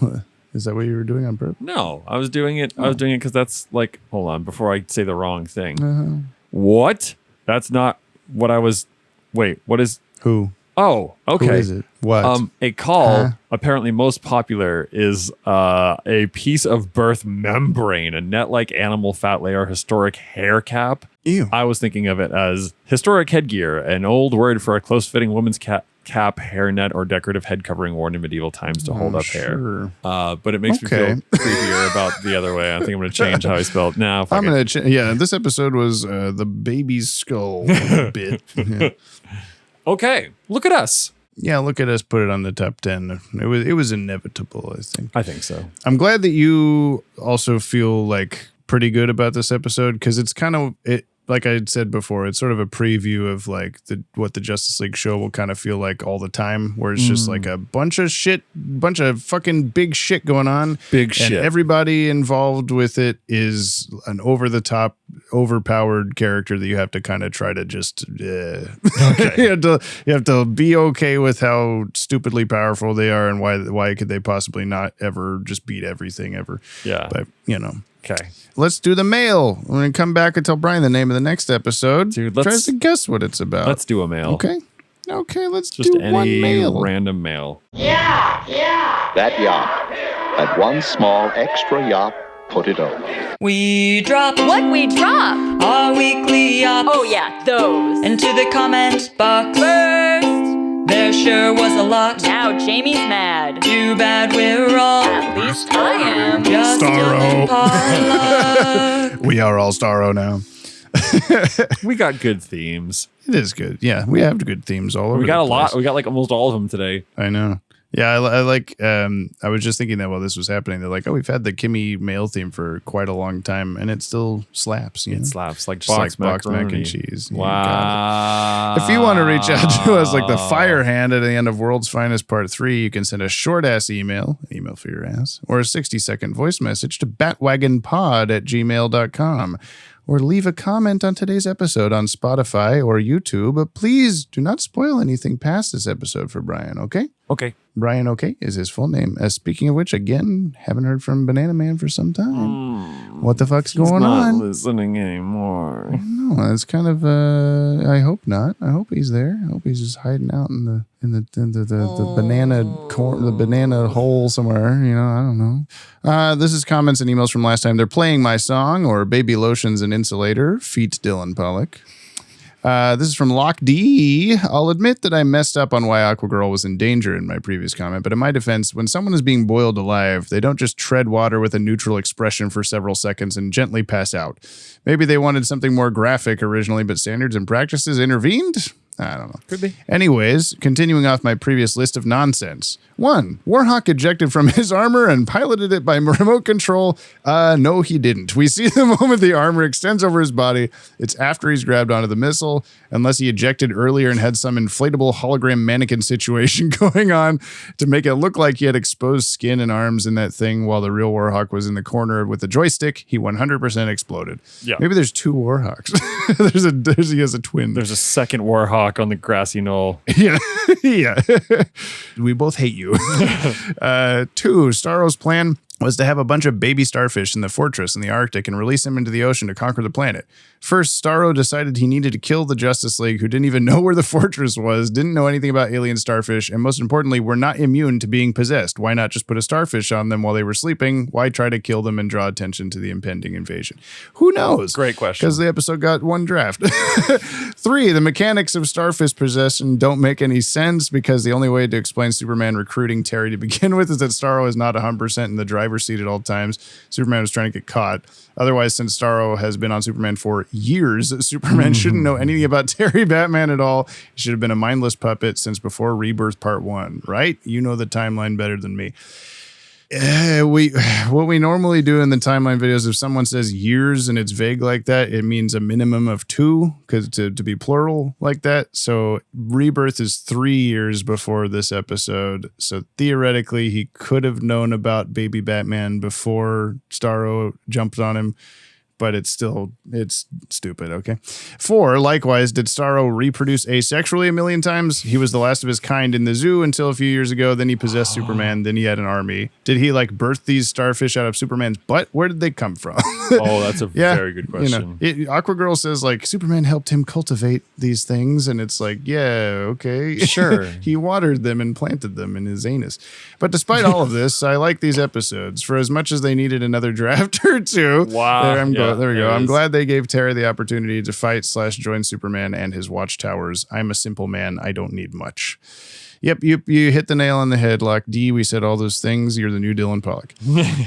Is that what you were doing on purpose? No, I was doing it. I was doing it because that's like, hold on, before I say the wrong thing. What? That's not what I was. Wait, what is? Who? Oh, okay. Who is it? What? A call, apparently most popular, is a piece of birth membrane, a net-like animal fat layer, historic hair cap. Ew. I was thinking of it as historic headgear, an old word for a close-fitting woman's cap, hairnet, or decorative head covering worn in medieval times to hold up hair. But it makes me feel creepier about the other way. I think I'm going to change how I spell it now. I'm going to yeah, this episode was the baby's skull bit. Yeah. Okay, look at us. Yeah, look at us put it on the top 10. It was inevitable, I think. I think so. I'm glad that you also feel like pretty good about this episode, because it's kind of like I had said before, it's sort of a preview of like what the Justice League show will kind of feel like all the time, where it's just like a bunch of fucking big shit going on. Big shit. And everybody involved with it is an over the top overpowered character that you have to kind of try to just you have to be okay with how stupidly powerful they are and why could they possibly not ever just beat everything ever. Yeah. But Okay. Let's do the mail. We're going to come back and tell Brian the name of the next episode. Dude, tries to guess what it's about. Let's do a mail. Okay, let's just do any one mail. Random mail. That yacht. That one small extra yacht put it over. We drop what we drop? Our weekly yachts. Oh yeah, those. Into the comment box. First. There sure was a lot. Now Jamie's mad. Too bad we're all. At least I am. Just Starro. We are all Starro now. We got good themes. It is good. Yeah, we have good themes all over. We got the a lot. place. We got like almost all of them today. I know. Yeah, I like. I was just thinking that while this was happening, they're like, "Oh, we've had the Kimmy mail theme for quite a long time, and it still slaps." It slaps like just box mac and cheese. Wow! If you want to reach out to us like the Fire Hand at the end of World's Finest Part 3, you can send a short ass email for your ass, or a 60-second voice message to batwagonpod@gmail.com. Or leave a comment on today's episode on Spotify or YouTube. But please do not spoil anything past this episode for Brian, okay? Okay. Brian OK is his full name. Speaking of which, again, haven't heard from Banana Man for some time. What the fuck's going on? He's not listening anymore. No, it's kind of. I hope not. I hope he's there. I hope he's just hiding out in the banana the banana hole somewhere. I don't know. This is comments and emails from last time. They're playing my song or Baby Lotions and Insulator. Feat Dylan Pollock. This is from Lock D. I'll admit that I messed up on why Aquagirl was in danger in my previous comment, but in my defense, when someone is being boiled alive, they don't just tread water with a neutral expression for several seconds and gently pass out. Maybe they wanted something more graphic originally, but standards and practices intervened? I don't know. Could be. Anyways, continuing off my previous list of nonsense. 1. Warhawk ejected from his armor and piloted it by remote control. No, he didn't. We see the moment the armor extends over his body. It's after he's grabbed onto the missile, unless he ejected earlier and had some inflatable hologram mannequin situation going on to make it look like he had exposed skin and arms in that thing while the real Warhawk was in the corner with the joystick. He 100% exploded. Yeah. Maybe there's 2 Warhawks. He has a twin. There's a second Warhawk on the grassy knoll. Yeah. Yeah. We both hate you. 2. Starro's plan was to have a bunch of baby starfish in the fortress in the Arctic and release them into the ocean to conquer the planet. First, Starro decided he needed to kill the Justice League, who didn't even know where the fortress was, didn't know anything about alien starfish, and most importantly, were not immune to being possessed. Why not just put a starfish on them while they were sleeping? Why try to kill them and draw attention to the impending invasion? Who knows? Great question. Because the episode got 1 draft. 3, the mechanics of starfish possession don't make any sense because the only way to explain Superman recruiting Terry to begin with is that Starro is not 100% in the driver's seat at all times. Superman was trying to get caught. Otherwise, since Starro has been on Superman for years, Superman shouldn't know anything about Terry Batman at all. He should have been a mindless puppet since before Rebirth Part 1, right? You know the timeline better than me. What we normally do in the timeline videos, if someone says years and it's vague like that, it means a minimum of 2 because to be plural like that. So Rebirth is 3 years before this episode. So theoretically, he could have known about Baby Batman before Starro jumped on him. But it's stupid, okay? 4, likewise, did Starro reproduce asexually a million times? He was the last of his kind in the zoo until a few years ago. Then he possessed Superman. Then he had an army. Did he birth these starfish out of Superman's butt? Where did they come from? Oh, that's a very good question. Aquagirl says Superman helped him cultivate these things. And it's okay. Sure. He watered them and planted them in his anus. But despite all of this, I like these episodes for as much as they needed another draft or 2. Wow. There we go. I'm glad they gave Terry the opportunity to fight / join Superman and his watchtowers. I'm a simple man. I don't need much. Yep, you hit the nail on the head, Lock D. We said all those things. You're the new Dylan Pollock.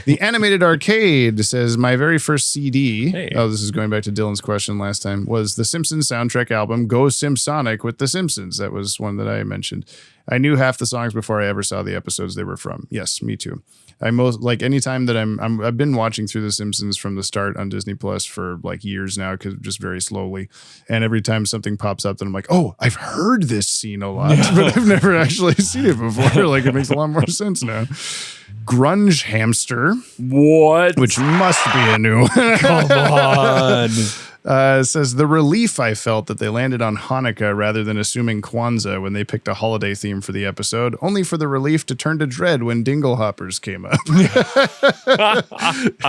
The Animated Arcade says, my very first CD, this is going back to Dylan's question last time, was the Simpsons soundtrack album, Go Simpsonic with the Simpsons. That was one that I mentioned. I knew half the songs before I ever saw the episodes they were from. Yes, me too. I anytime that I've been watching through The Simpsons from the start on Disney Plus for years now, because just very slowly. And every time something pops up, then I'm like, oh, I've heard this scene a lot, but I've never actually seen it before. It makes a lot more sense now. Grunge Hamster. What? Which must be a new one. Come on. Says, the relief I felt that they landed on Hanukkah rather than assuming Kwanzaa when they picked a holiday theme for the episode, only for the relief to turn to dread when Dinglehoppers came up.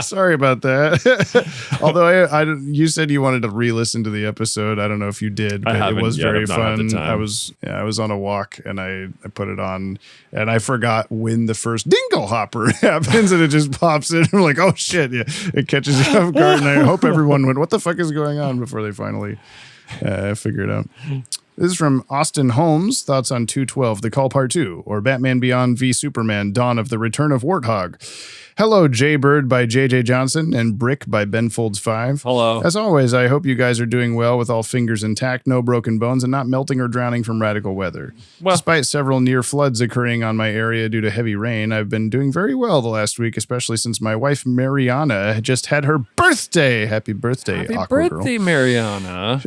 Sorry about that. Although you said you wanted to re-listen to the episode. I don't know if you did, but it was very fun. I was on a walk and I put it on and I forgot when the first Dinglehopper happens and it just pops in. I'm like, oh shit. Yeah, it catches you off guard. And I hope everyone went, what the fuck is going on, before they finally figure it out. This is from Austin Holmes. Thoughts on 212, The Call Part 2, or Batman Beyond v Superman, Dawn of the Return of Warthog. Hello, Jaybird by J.J. Johnson and Brick by Ben Folds 5. Hello. As always, I hope you guys are doing well with all fingers intact, no broken bones, and not melting or drowning from radical weather. Well, despite several near floods occurring on my area due to heavy rain, I've been doing very well the last week, especially since my wife, Mariana, just had her birthday. Happy birthday, Happy Aqua birthday, Girl. Mariana.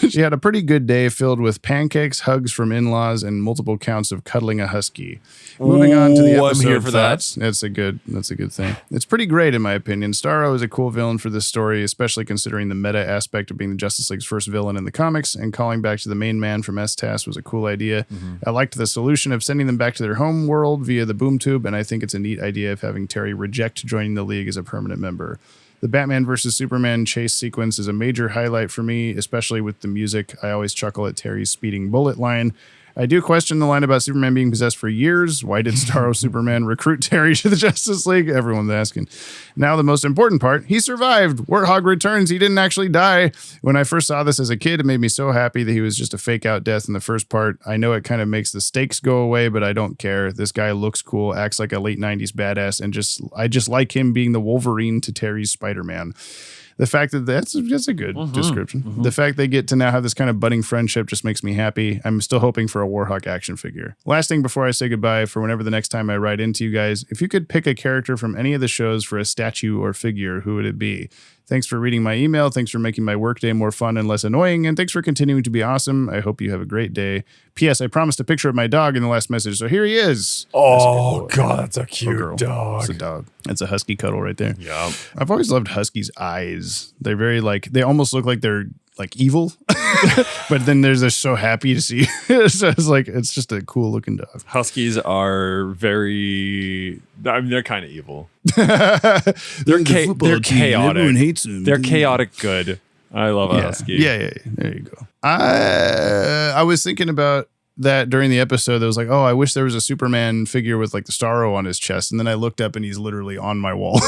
She had a pretty good day filled with pancakes, hugs from in-laws, and multiple counts of cuddling a husky. Moving on to the episode I'm here for thoughts. That's a good thing. It's pretty great in my opinion. Starro is a cool villain for this story, especially considering the meta aspect of being the Justice League's first villain in the comics, and calling back to the main man from S-TAS was a cool idea. I liked the solution of sending them back to their home world via the boom tube, and I think it's a neat idea of having Terry reject joining the League as a permanent member. The Batman vs. Superman chase sequence is a major highlight for me, especially with the music. I always chuckle at Terry's speeding bullet line. I do question the line about Superman being possessed for years. Why did Starro Superman recruit Terry to the Justice League? Everyone's asking. Now, the most important part, he survived. Warthog returns. He didn't actually die. When I first saw this as a kid, it made me so happy that he was just a fake out death in the first part. I know it kind of makes the stakes go away, but I don't care. This guy looks cool, acts like a late 90s badass, and I just like him being the Wolverine to Terry's Spider-Man. The fact that that's a good description. The fact they get to now have this kind of budding friendship just makes me happy. I'm still hoping for a Warhawk action figure. Last thing before I say goodbye, for whenever the next time I write into you guys, if you could pick a character from any of the shows for a statue or figure, who would it be? Thanks for reading my email. Thanks for making my workday more fun and less annoying. And thanks for continuing to be awesome. I hope you have a great day. P.S. I promised a picture of my dog in the last message, so here he is. Oh, God, that's a cute dog. It's a dog. It's a husky cuddle right there. Yeah. I've always loved huskies' eyes. They're very they almost look like they're like evil, but then they're so happy to see. So it's just a cool looking dog. Huskies are very, they're kind of evil. They're chaotic. Everyone hates them. They're chaotic good. I love a husky. Yeah. There you go. I was thinking about that during the episode. That was like, oh, I wish there was a Superman figure with like the Starro on his chest. And then I looked up and he's literally on my wall.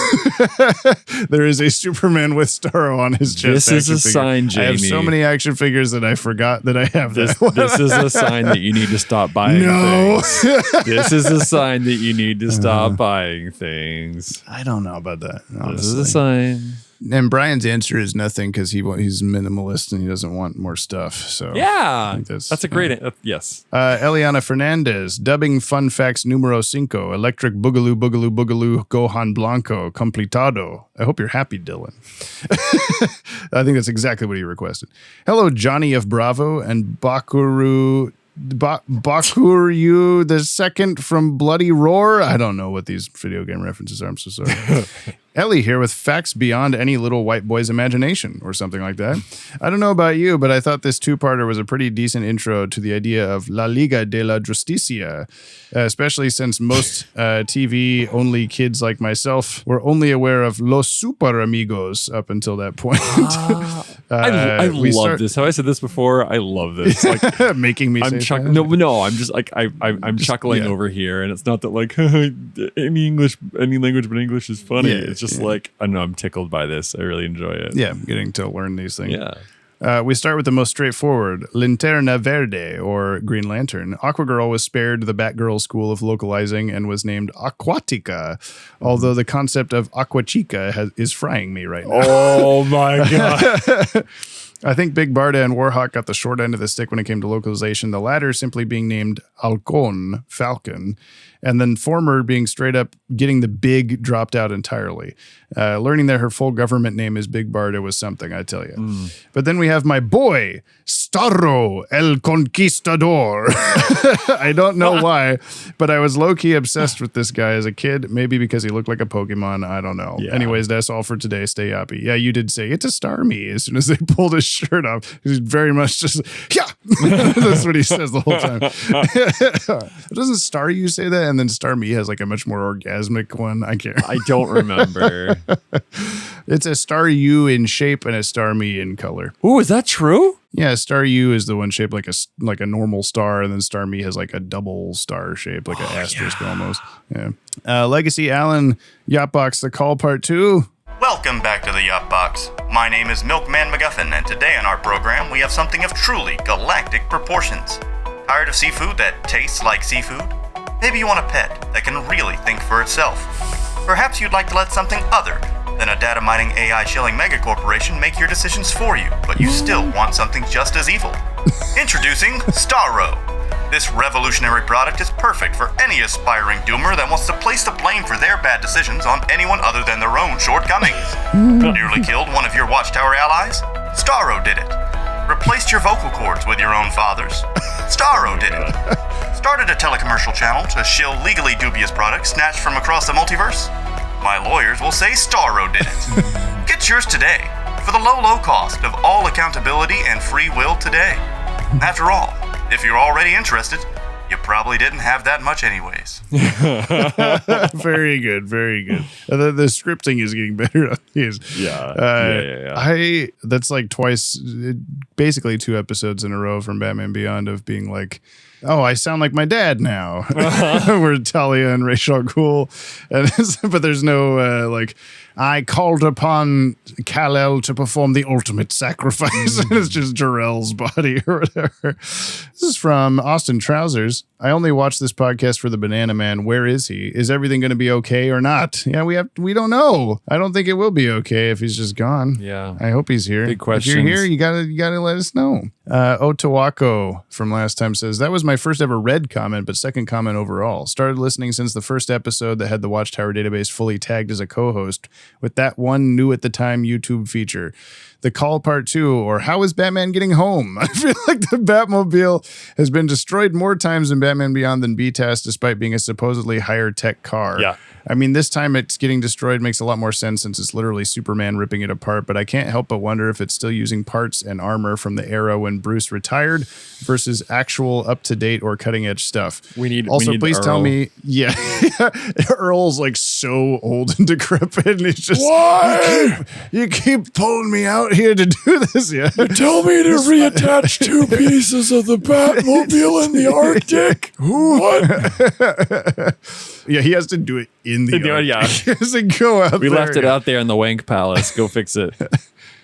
There is a Superman with Starro on his chest. This is a sign, Jamie. I have so many action figures that I forgot that I have this. That this is a sign that you need to stop buying things. This is a sign that you need to stop buying things. I don't know about that, honestly. This is a sign. And Brian's answer is nothing because he's minimalist and he doesn't want more stuff. So yeah, that's a great yes. Eliana Fernandez, dubbing fun facts numero 5, electric boogaloo boogaloo boogaloo Gohan Blanco completado. I hope you're happy, Dylan. I think that's exactly what he requested. Hello, Johnny of Bravo and Bakuru the second from Bloody Roar. I don't know what these video game references are. I'm so sorry. Ellie here with facts beyond any little white boy's imagination or something like that. I don't know about you, but I thought this two-parter was a pretty decent intro to the idea of La Liga de la Justicia, especially since most TV-only kids like myself were only aware of Los Super Amigos up until that point. I love this. Have I said this before? I love this. Like, making me say no, I'm just like I'm chuckling over here, and it's not that like any language but English is funny. It's just like I know I'm tickled by this. I really enjoy it. Yeah, getting to learn these things. Yeah. We start with the most straightforward, Linterna Verde, or Green Lantern. Aquagirl was spared the Batgirl school of localizing and was named Aquatica, although the concept of Aquachica is frying me right now. Oh my God. I think Big Barda and Warhawk got the short end of the stick when it came to localization, the latter simply being named Halcón, Falcon, And then former being straight up getting the big dropped out entirely. Learning that her full government name is Big Barda was something, I tell you. But then we have my boy, Starro el Conquistador. I don't know why, but I was low-key obsessed with this guy as a kid, maybe because he looked like a Pokemon. I don't know. Yeah. Anyways, that's all for today. Stay Yoppie. Yeah, you did say, it's a star me as soon as they pulled his shirt off. He's very much just, yeah. That's what he says the whole time. Doesn't Star You say that? And then Star Me has like a much more orgasmic one. I don't remember. It's a Star You in shape and a Star Me in color. Ooh, is that true? Yeah, Star U is the one shaped like a normal star, and then Star Me has like a double star shape, like an asterisk almost. Yeah. Legacy Allen, Yachtbox, The Call Part 2. Welcome back to the Yacht Box. My name is Milkman McGuffin, and today on our program we have something of truly galactic proportions. Tired of seafood that tastes like seafood? Maybe you want a pet that can really think for itself. Perhaps you'd like to let something other than a data mining AI shilling megacorporation make your decisions for you, but you still want something just as evil. Introducing Starro. This revolutionary product is perfect for any aspiring doomer that wants to place the blame for their bad decisions on anyone other than their own shortcomings. Nearly killed one of your Watchtower allies? Starro did it. Replaced your vocal cords with your own father's? Starro did it. Started a telecommercial channel to shill legally dubious products snatched from across the multiverse? My lawyers will say Starro did it. Get yours today for the low, low cost of all accountability and free will today. After all, if you're already interested, you probably didn't have that much anyways. Very good, very good. The scripting is getting better on these. Yeah. That's like twice, basically 2 episodes in a row from Batman Beyond of being like, oh, I sound like my dad now. We're Talia and Rachel are cool. But there's no I called upon Kal-El to perform the ultimate sacrifice. And it's just Jarrell's body or whatever. This is from Austin Trousers. I only watched this podcast for the Banana Man. Where is he? Is everything going to be okay or not? Yeah, we don't know. I don't think it will be okay if he's just gone. Yeah. I hope he's here. Big questions. If you're here, you gotta let us know. Otawako from last time says, that was my first ever read comment, but second comment overall. Started listening since the first episode that had the Watchtower database fully tagged as a co-host with that one new at the time YouTube feature. The Call Part 2, or How is Batman Getting Home? I feel like the Batmobile has been destroyed more times in Batman Beyond than BTAS, despite being a supposedly higher tech car. Yeah. I mean, this time it's getting destroyed makes a lot more sense since it's literally Superman ripping it apart, but I can't help but wonder if it's still using parts and armor from the era when Bruce retired versus actual up-to-date or cutting-edge stuff. Please Earl. tell me, yeah, Earl's like so old and decrepit, and he's just, you keep pulling me out here to do this, yeah. You tell me to reattach 2 pieces of the Batmobile in the Arctic? What? Yeah, he has to do it in the Arctic. Yeah. He has to go out We there. left it out there in the Wank Palace. Go fix it.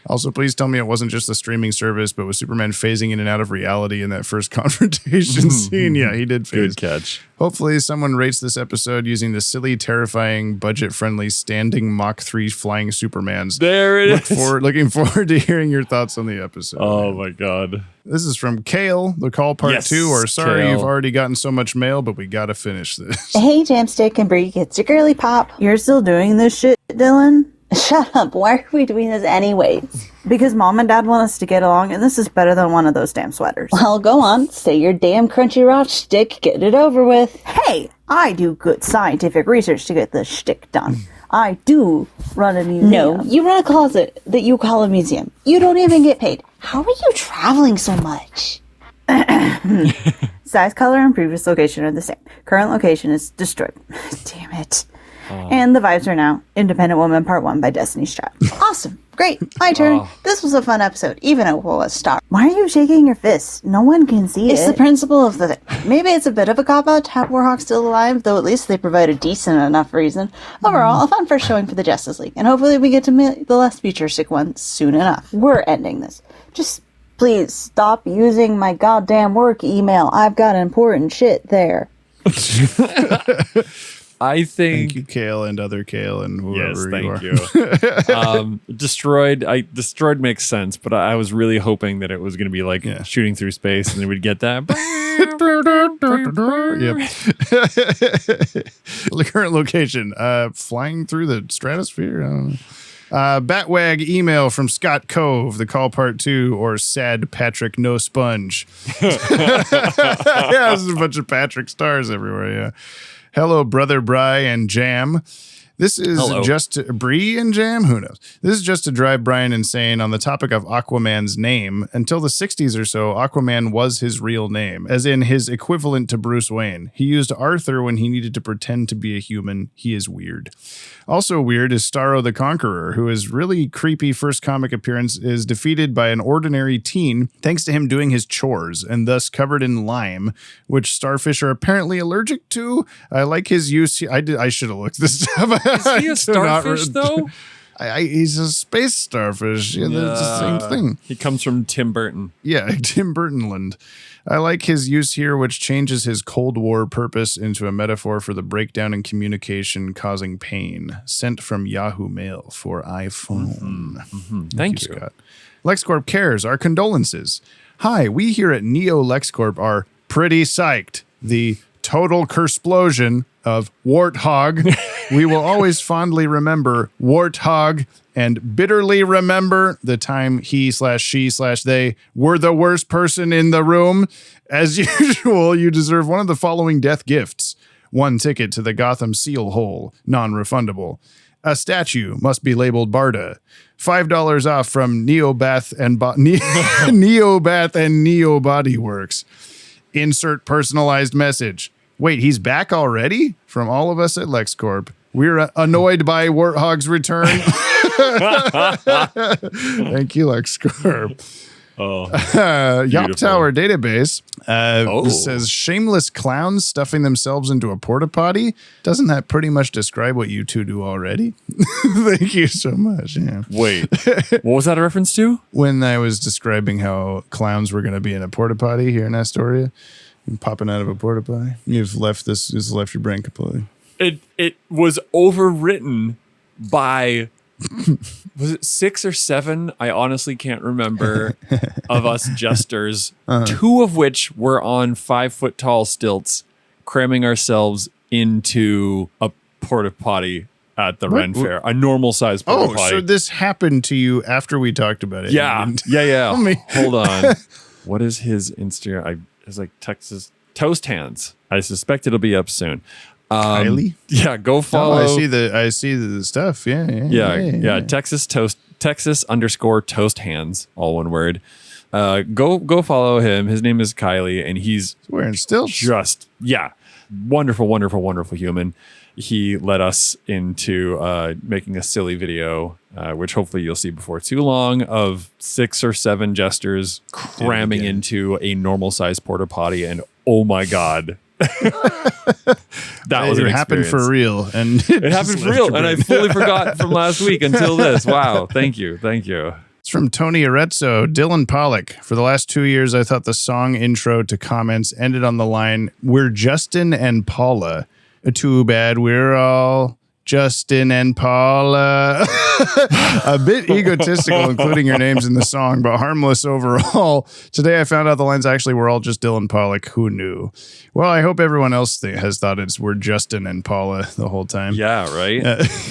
Also, please tell me it wasn't just the streaming service, but was Superman phasing in and out of reality in that first confrontation scene? Yeah, he did phase. Good catch. Hopefully someone rates this episode using the silly, terrifying, budget-friendly, standing Mach 3 flying Supermans. There it is. Looking forward to hearing your thoughts on the episode. Oh, my God. This is from Kale, The Call Part 2, or sorry Kale. you've already gotten so much mail, but we gotta finish this. Hey, Jamstick and Brie, it's your girly pop. You're still doing this shit, Dylan? Shut up. Why are we doing this anyways? Because Mom and Dad want us to get along, and this is better than one of those damn sweaters. Well, go on. Say your damn crunchy rock shtick. Get it over with. Hey, I do good scientific research to get this shtick done. I do run a museum. No, you run a closet that you call a museum. You don't even get paid. How are you traveling so much? Size, color, and previous location are the same. Current location is destroyed. Damn it. And the vibes are now Independent Woman Part 1 by Destiny Strap. Awesome. Great. My turn. This was a fun episode, even if it was star. Why are you shaking your fists? No one can see it. It's the principle of the thing. Maybe it's a bit of a cop-out to have Warhawk still alive, though at least they provide a decent enough reason. Overall, a fun first showing for the Justice League, and hopefully we get to meet the less futuristic one soon enough. We're ending this. Just please stop using my goddamn work email. I've got important shit there. I think thank you, Kale, and other Kale, and whoever thank you are. Destroyed makes sense, but I was really hoping that it was going to be like shooting through space, and then we'd get that. Yep. The current location, flying through the stratosphere. I don't know. Bat-Wag email from Scott Cove, the call part 2, or sad Patrick no sponge. Yeah, there's a bunch of Patrick stars everywhere. Yeah. Hello, brother Bry and Jam. This is just Bree and Jam. Who knows? This is just to drive Brian insane on the topic of Aquaman's name. Until the 60s or so, Aquaman was his real name, as in his equivalent to Bruce Wayne. He used Arthur when he needed to pretend to be a human. He is weird. Also weird is Starro the Conqueror, who his really creepy first comic appearance is defeated by an ordinary teen thanks to him doing his chores and thus covered in lime, which starfish are apparently allergic to. I like his use. I should have looked this up. Is he a starfish though? He's a space starfish. Yeah, that's the same thing. He comes from Tim Burton. Yeah, Tim Burtonland. I like his use here, which changes his Cold War purpose into a metaphor for the breakdown in communication causing pain. Sent from Yahoo Mail for iPhone. Thank you, Scott. LexCorp cares. Our condolences. Hi, we here at Neo LexCorp are pretty psyched. The total cursplosion of Warthog. We will always fondly remember Warthog and bitterly remember the time he/she/they were the worst person in the room. As usual, you deserve one of the following death gifts. 1 ticket to the Gotham Seal Hole, non-refundable. A statue must be labeled Barda. $5 off from Neobath and Neobath and Neo Body Works. Insert personalized message. Wait, he's back already? From all of us at LexCorp. We're annoyed by Warthog's return. Thank you, LexCorp. Yop Tower database says shameless clowns stuffing themselves into a porta potty. Doesn't that pretty much describe what you two do already? Thank you so much. Yeah. Wait, what was that a reference to? When I was describing how clowns were going to be in a porta potty here in Astoria, and popping out of a porta potty. You've left your brain completely. It was overwritten by was it 6 or 7? I honestly can't remember of us jesters, 2 of which were on 5-foot tall stilts, cramming ourselves into a porta potty at the Ren Fair, a normal sized porta potty. So this happened to you after we talked about it? Yeah. Hold on. What is his Instagram? It's like Texas Toast Hands. I suspect it'll be up soon. Kylie? Yeah, go follow. I see the stuff. Yeah. Texas _Toast Hands, all one word. Go follow him. His name is Kylie, and he's wearing stilts. Just wonderful, wonderful, wonderful human. He led us into making a silly video, which hopefully you'll see before too long, of 6 or 7 jesters cramming into a normal sized porta potty, and oh my god. That was an happened for real, and it happened for real, and I fully forgot from last week until this. Wow, thank you. It's from Tony Arezzo, Dylan Pollock. For the last 2 years, I thought the song intro to comments ended on the line, "We're Justin and Paula." Too bad we're all Justin and Paula. A bit egotistical, including your names in the song, but harmless overall. Today I found out the lines actually were all just Dylan Pollock. Who knew? Well, I hope everyone else has thought we're Justin and Paula the whole time. Yeah, right?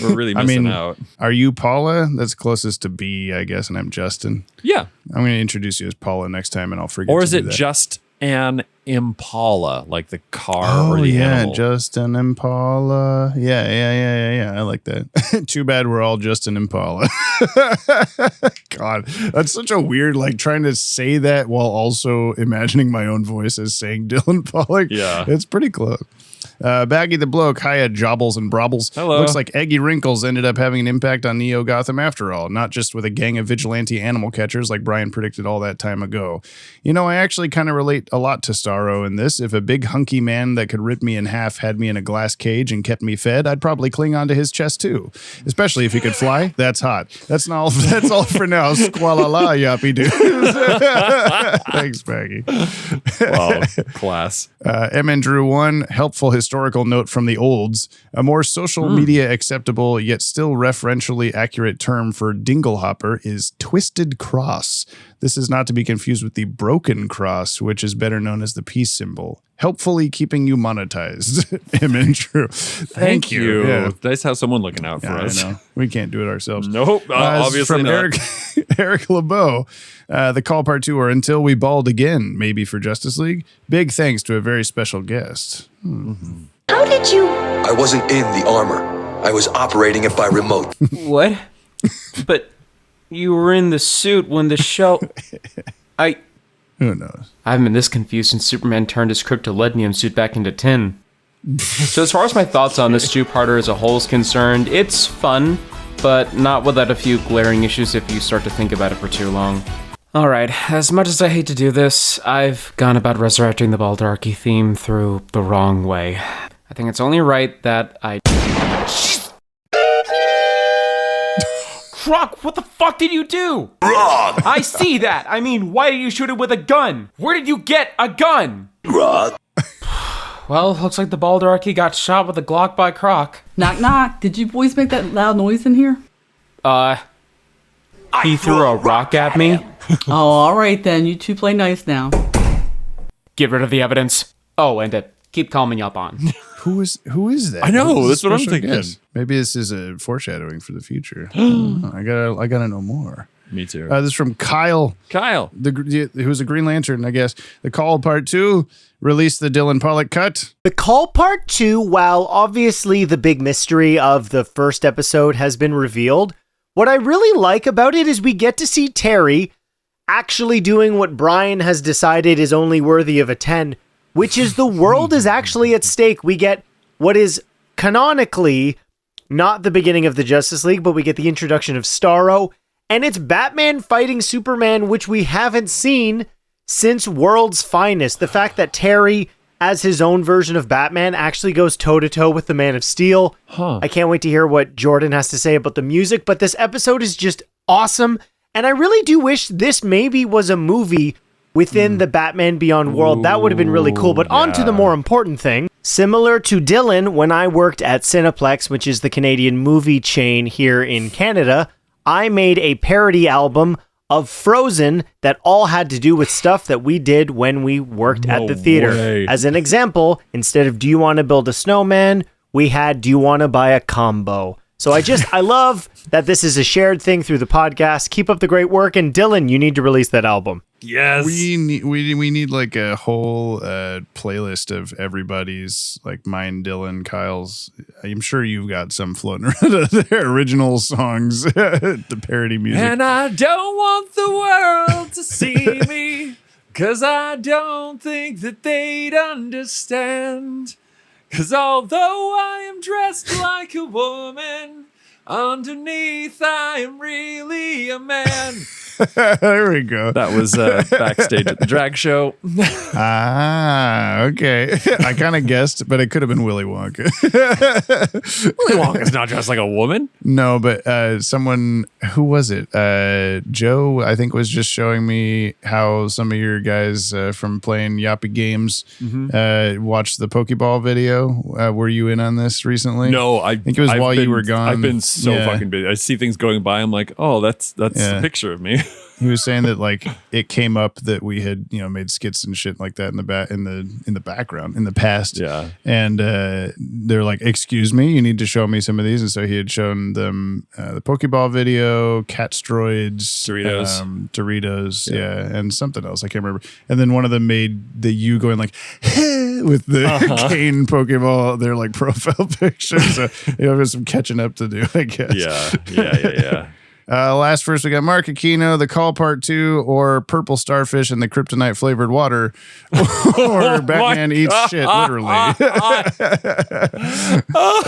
We're really missing out. Are you Paula? That's closest to B, I guess, and I'm Justin. Yeah. I'm going to introduce you as Paula next time, and I'll forget Or to is do it that. just an Impala, like the car or the animal? Justin Impala. Yeah. I like that. Too bad we're all Justin Impala. God, that's such a weird, trying to say that while also imagining my own voice as saying Dylan Pollock. Yeah. It's pretty close. Baggy the Bloke, hiya, Jobbles and Brobbles. Hello. Looks like Eggy Wrinkles ended up having an impact on Neo Gotham after all, not just with a gang of vigilante animal catchers like Brian predicted all that time ago. I actually kind of relate a lot to Starro in this. If a big hunky man that could rip me in half had me in a glass cage and kept me fed, I'd probably cling onto his chest too. Especially if he could fly. That's hot. That's all for now. Squala la, Yoppie dude. Thanks, Baggy. Wow, class. MN Drew 1, helpful historical note from the olds, a more social media acceptable yet still referentially accurate term for dinglehopper is twisted cross. This is not to be confused with the broken cross, which is better known as the peace symbol. Helpfully keeping you monetized. Image. Thank you. Yeah. Nice to have someone looking out for us. I know. We can't do it ourselves. Nope. Obviously from not. Eric LeBeau. The call part 2, or Until We Bald Again, maybe for Justice League. Big thanks to a very special guest. How did you? I wasn't in the armor. I was operating it by remote. What? But you were in the suit when the show... Who knows? I haven't been this confused since Superman turned his kryptolithium suit back into tin. So as far as my thoughts on this two-parter as a whole is concerned, it's fun, but not without a few glaring issues if you start to think about it for too long. Alright, as much as I hate to do this, I've gone about resurrecting the Baldarchy theme through the wrong way. I think it's only right that I... Croc, what the fuck did you do? Wrong! I see that. I mean, why did you shoot it with a gun? Where did you get a gun? Wrong. Well, looks like the Baldarchy got shot with a Glock by Croc. Knock, knock. Did you boys make that loud noise in here? He threw a rock at me. Oh, all right then. You two play nice now. Get rid of the evidence. Oh, and keep calming up on. Who is that? I know, Who's that's the what I'm special thinking. guest? Maybe this is a foreshadowing for the future. I gotta know more. Me too. This is from Kyle. Who's a Green Lantern, I guess. The Call Part 2 released the Dylan Pollock cut. The Call Part 2, while obviously the big mystery of the first episode has been revealed, what I really like about it is we get to see Terry actually doing what Brian has decided is only worthy of a 10, which is the world is actually at stake. We get what is canonically not the beginning of the Justice League, but we get the introduction of Starro, and it's Batman fighting Superman, which we haven't seen since World's Finest. The fact that Terry, as his own version of Batman, actually goes toe-to-toe with the Man of Steel. I can't wait to hear what Jordan has to say about the music, but this episode is just awesome, and I really do wish this maybe was a movie within the Batman Beyond world. That would have been really cool. But on to the more important thing. Similar to Dylan, when I worked at Cineplex, which is the Canadian movie chain here in Canada, I made a parody album of Frozen that all had to do with stuff that we did when we worked at the theater. way. As an example, instead of Do You Want to Build a Snowman, we had Do You Want to Buy a Combo? So I love that this is a shared thing through the podcast. Keep up the great work. And Dylan, you need to release that album. Yes. We need like a whole playlist of everybody's, like mine, Dylan, Kyle's. I'm sure you've got some floating around of their original songs, the parody music. And I don't want the world to see me, 'cause I don't think that they'd understand. 'Cause although I am dressed like a woman, underneath I am really a man. There we go. That was backstage at the drag show. Okay. I kind of guessed, but it could have been Willy Wonka. Willy Wonka's not dressed like a woman. No, but someone, who was it? Joe, I think, was just showing me how some of your guys from playing Yoppie games watched the Pokeball video. Were you in on this recently? No, I think it was while you were gone. I've been so fucking busy. I see things going by. I'm like, oh, that's a picture of me. He was saying that like it came up that we had made skits and shit like that in the background in the past. Yeah, and they're like, "Excuse me, you need to show me some of these." And so he had shown them the Pokeball video, Catstroids, Doritos, and something else I can't remember. And then one of them made the you going like with the cane Pokeball, their like profile picture. So there's some catching up to do, I guess. Yeah. Last first, we got Mark Aquino, The Call Part 2, or Purple Starfish and the Kryptonite Flavored Water, or Batman Eats Shit, literally. I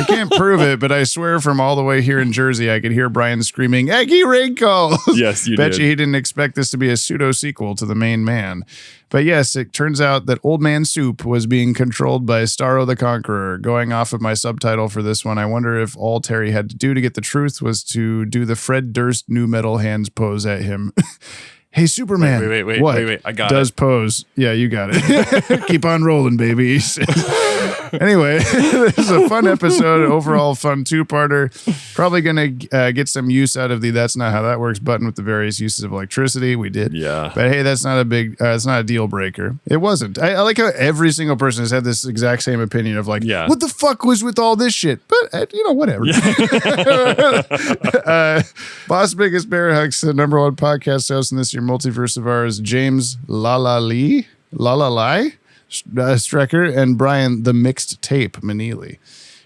can't prove it, but I swear from all the way here in Jersey, I could hear Brian screaming, "Eggy wrinkles!" Yes, you Bet did. you he didn't expect this to be a pseudo-sequel to The Main Man. But yes, it turns out that Old Man Soup was being controlled by Starro the Conqueror. Going off of my subtitle for this one, I wonder if all Terry had to do to get the truth was to do the Fred Durst new metal hands pose at him. Hey, Superman. Wait. What? I got Does it. pose. Yeah, you got it. Keep on rolling, baby. Anyway, this is a fun episode. Overall fun two-parter. Probably going to get some use out of the "That's Not How That Works" button with the various uses of electricity. We did. Yeah. But hey, that's not a big, it's not a deal breaker. It wasn't. I like how every single person has had this exact same opinion of like, what the fuck was with all this shit? But, whatever. Boss Biggest Bear Hugs, the number one podcast host in this year multiverse of ours, James Lalali Strecker, and Brian the Mixed Tape Manili.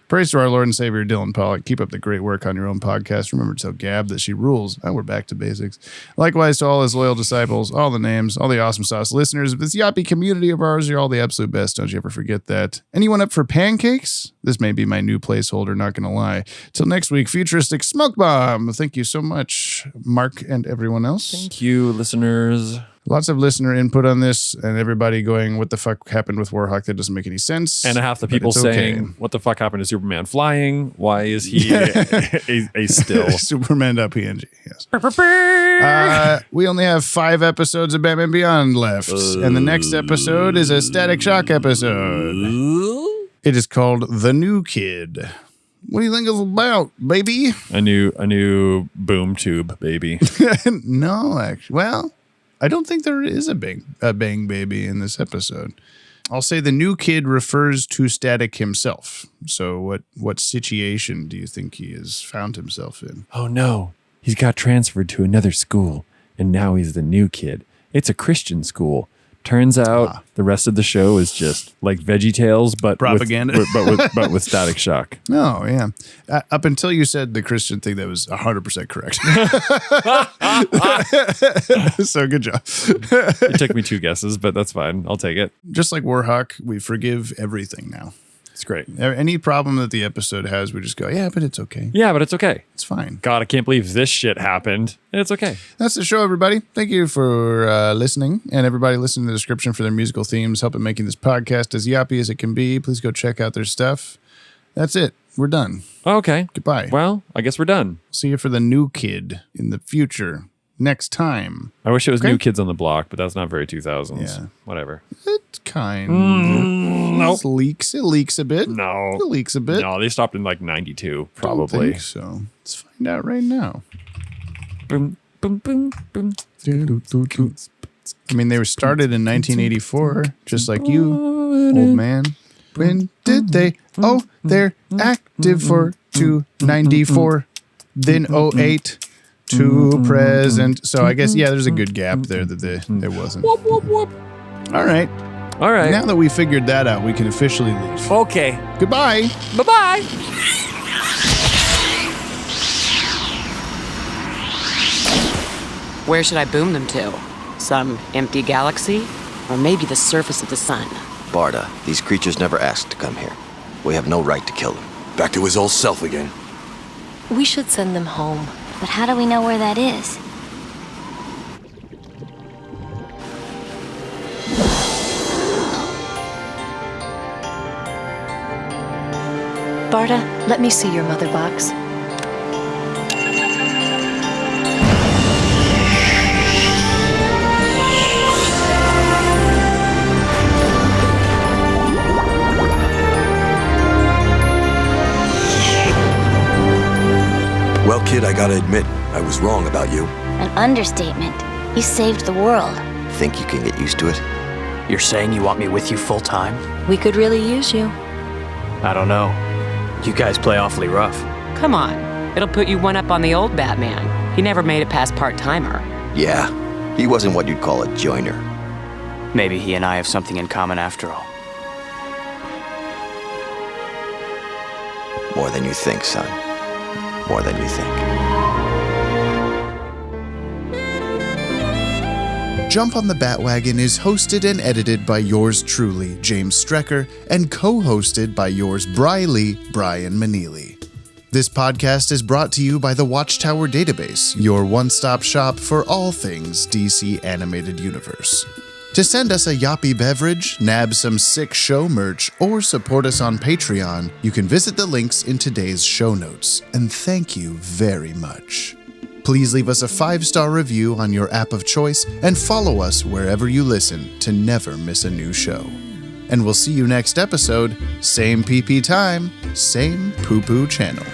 Praise to our Lord and Savior Dylan Pollock. Keep up the great work on your own podcast. Remember to tell Gab that she rules. And we're back to basics. Likewise to all his loyal disciples, all the names, all the awesome sauce listeners of this Yoppie community of ours. You're all the absolute best. Don't you ever forget that. Anyone up for pancakes? This may be my new placeholder, not going to lie. Till next week, futuristic smoke bomb. Thank you so much, Mark and everyone else. Thank you, listeners. Lots of listener input on this, and everybody going, what the fuck happened with Warhawk? That doesn't make any sense. And half the people saying, what the fuck happened to Superman flying? Why is he a still? Superman.png, yes. We only have 5 episodes of Batman Beyond left, and the next episode is a Static Shock episode. It is called The New Kid. What do you think it's about, baby? A new boom tube, baby. No, actually. Well, I don't think there is a bang baby in this episode. I'll say the new kid refers to Static himself. So what situation do you think he has found himself in? Oh no, he's got transferred to another school, and now he's the new kid. It's a Christian school. Turns out the rest of the show is just like VeggieTales, but propaganda, but with Static Shock. Oh yeah, up until you said the Christian thing, that was 100% correct. So good job. It took me 2 guesses, but that's fine. I'll take it. Just like Warhawk, we forgive everything now. It's great. Any problem that the episode has, we just go, yeah, but it's okay. Yeah, but it's okay. It's fine. God, I can't believe this shit happened. It's okay. That's the show, everybody. Thank you for listening, and everybody listen to the description for their musical themes, helping making this podcast as yappy as it can be. Please go check out their stuff. That's it. We're done. Okay. Goodbye. Well, I guess we're done. See you for the new kid in the future. Next time. I wish it was New Kids on the Block, but that's not very 2000s. Yeah. Whatever. It's kind nope. It leaks a bit. No. It leaks a bit. No, they stopped in like 92, probably. Don't think so. Let's find out right now. Boom, boom, boom, boom. I mean, they were started in 1984, just like you, old man. When did they? Oh, they're active for 294, then 08. To present. So I guess, yeah, there's a good gap there that there wasn't. Whoop, whoop, whoop. All right. Now that we figured that out, we can officially leave. Okay. Goodbye. Bye-bye. Where should I boom them to? Some empty galaxy? Or maybe the surface of the sun? Barda, these creatures never asked to come here. We have no right to kill them. Back to his old self again. We should send them home. But how do we know where that is? Barda, let me see your mother box. Well, kid, I gotta admit, I was wrong about you. An understatement. You saved the world. Think you can get used to it? You're saying you want me with you full time? We could really use you. I don't know. You guys play awfully rough. Come on. It'll put you one up on the old Batman. He never made it past part-timer. Yeah, he wasn't what you'd call a joiner. Maybe he and I have something in common after all. More than you think, son. More than you think. Jump on the Bat-Wagon is hosted and edited by yours truly, James Strecker, and co-hosted by yours Briley, Brian Manili. This podcast is brought to you by the Watchtower Database, your one-stop shop for all things DC Animated Universe. To send us a Yoppie beverage, nab some sick show merch, or support us on Patreon, you can visit the links in today's show notes. And thank you very much. Please leave us a 5-star review on your app of choice and follow us wherever you listen to never miss a new show. And we'll see you next episode, same PP time, same poo-poo channel.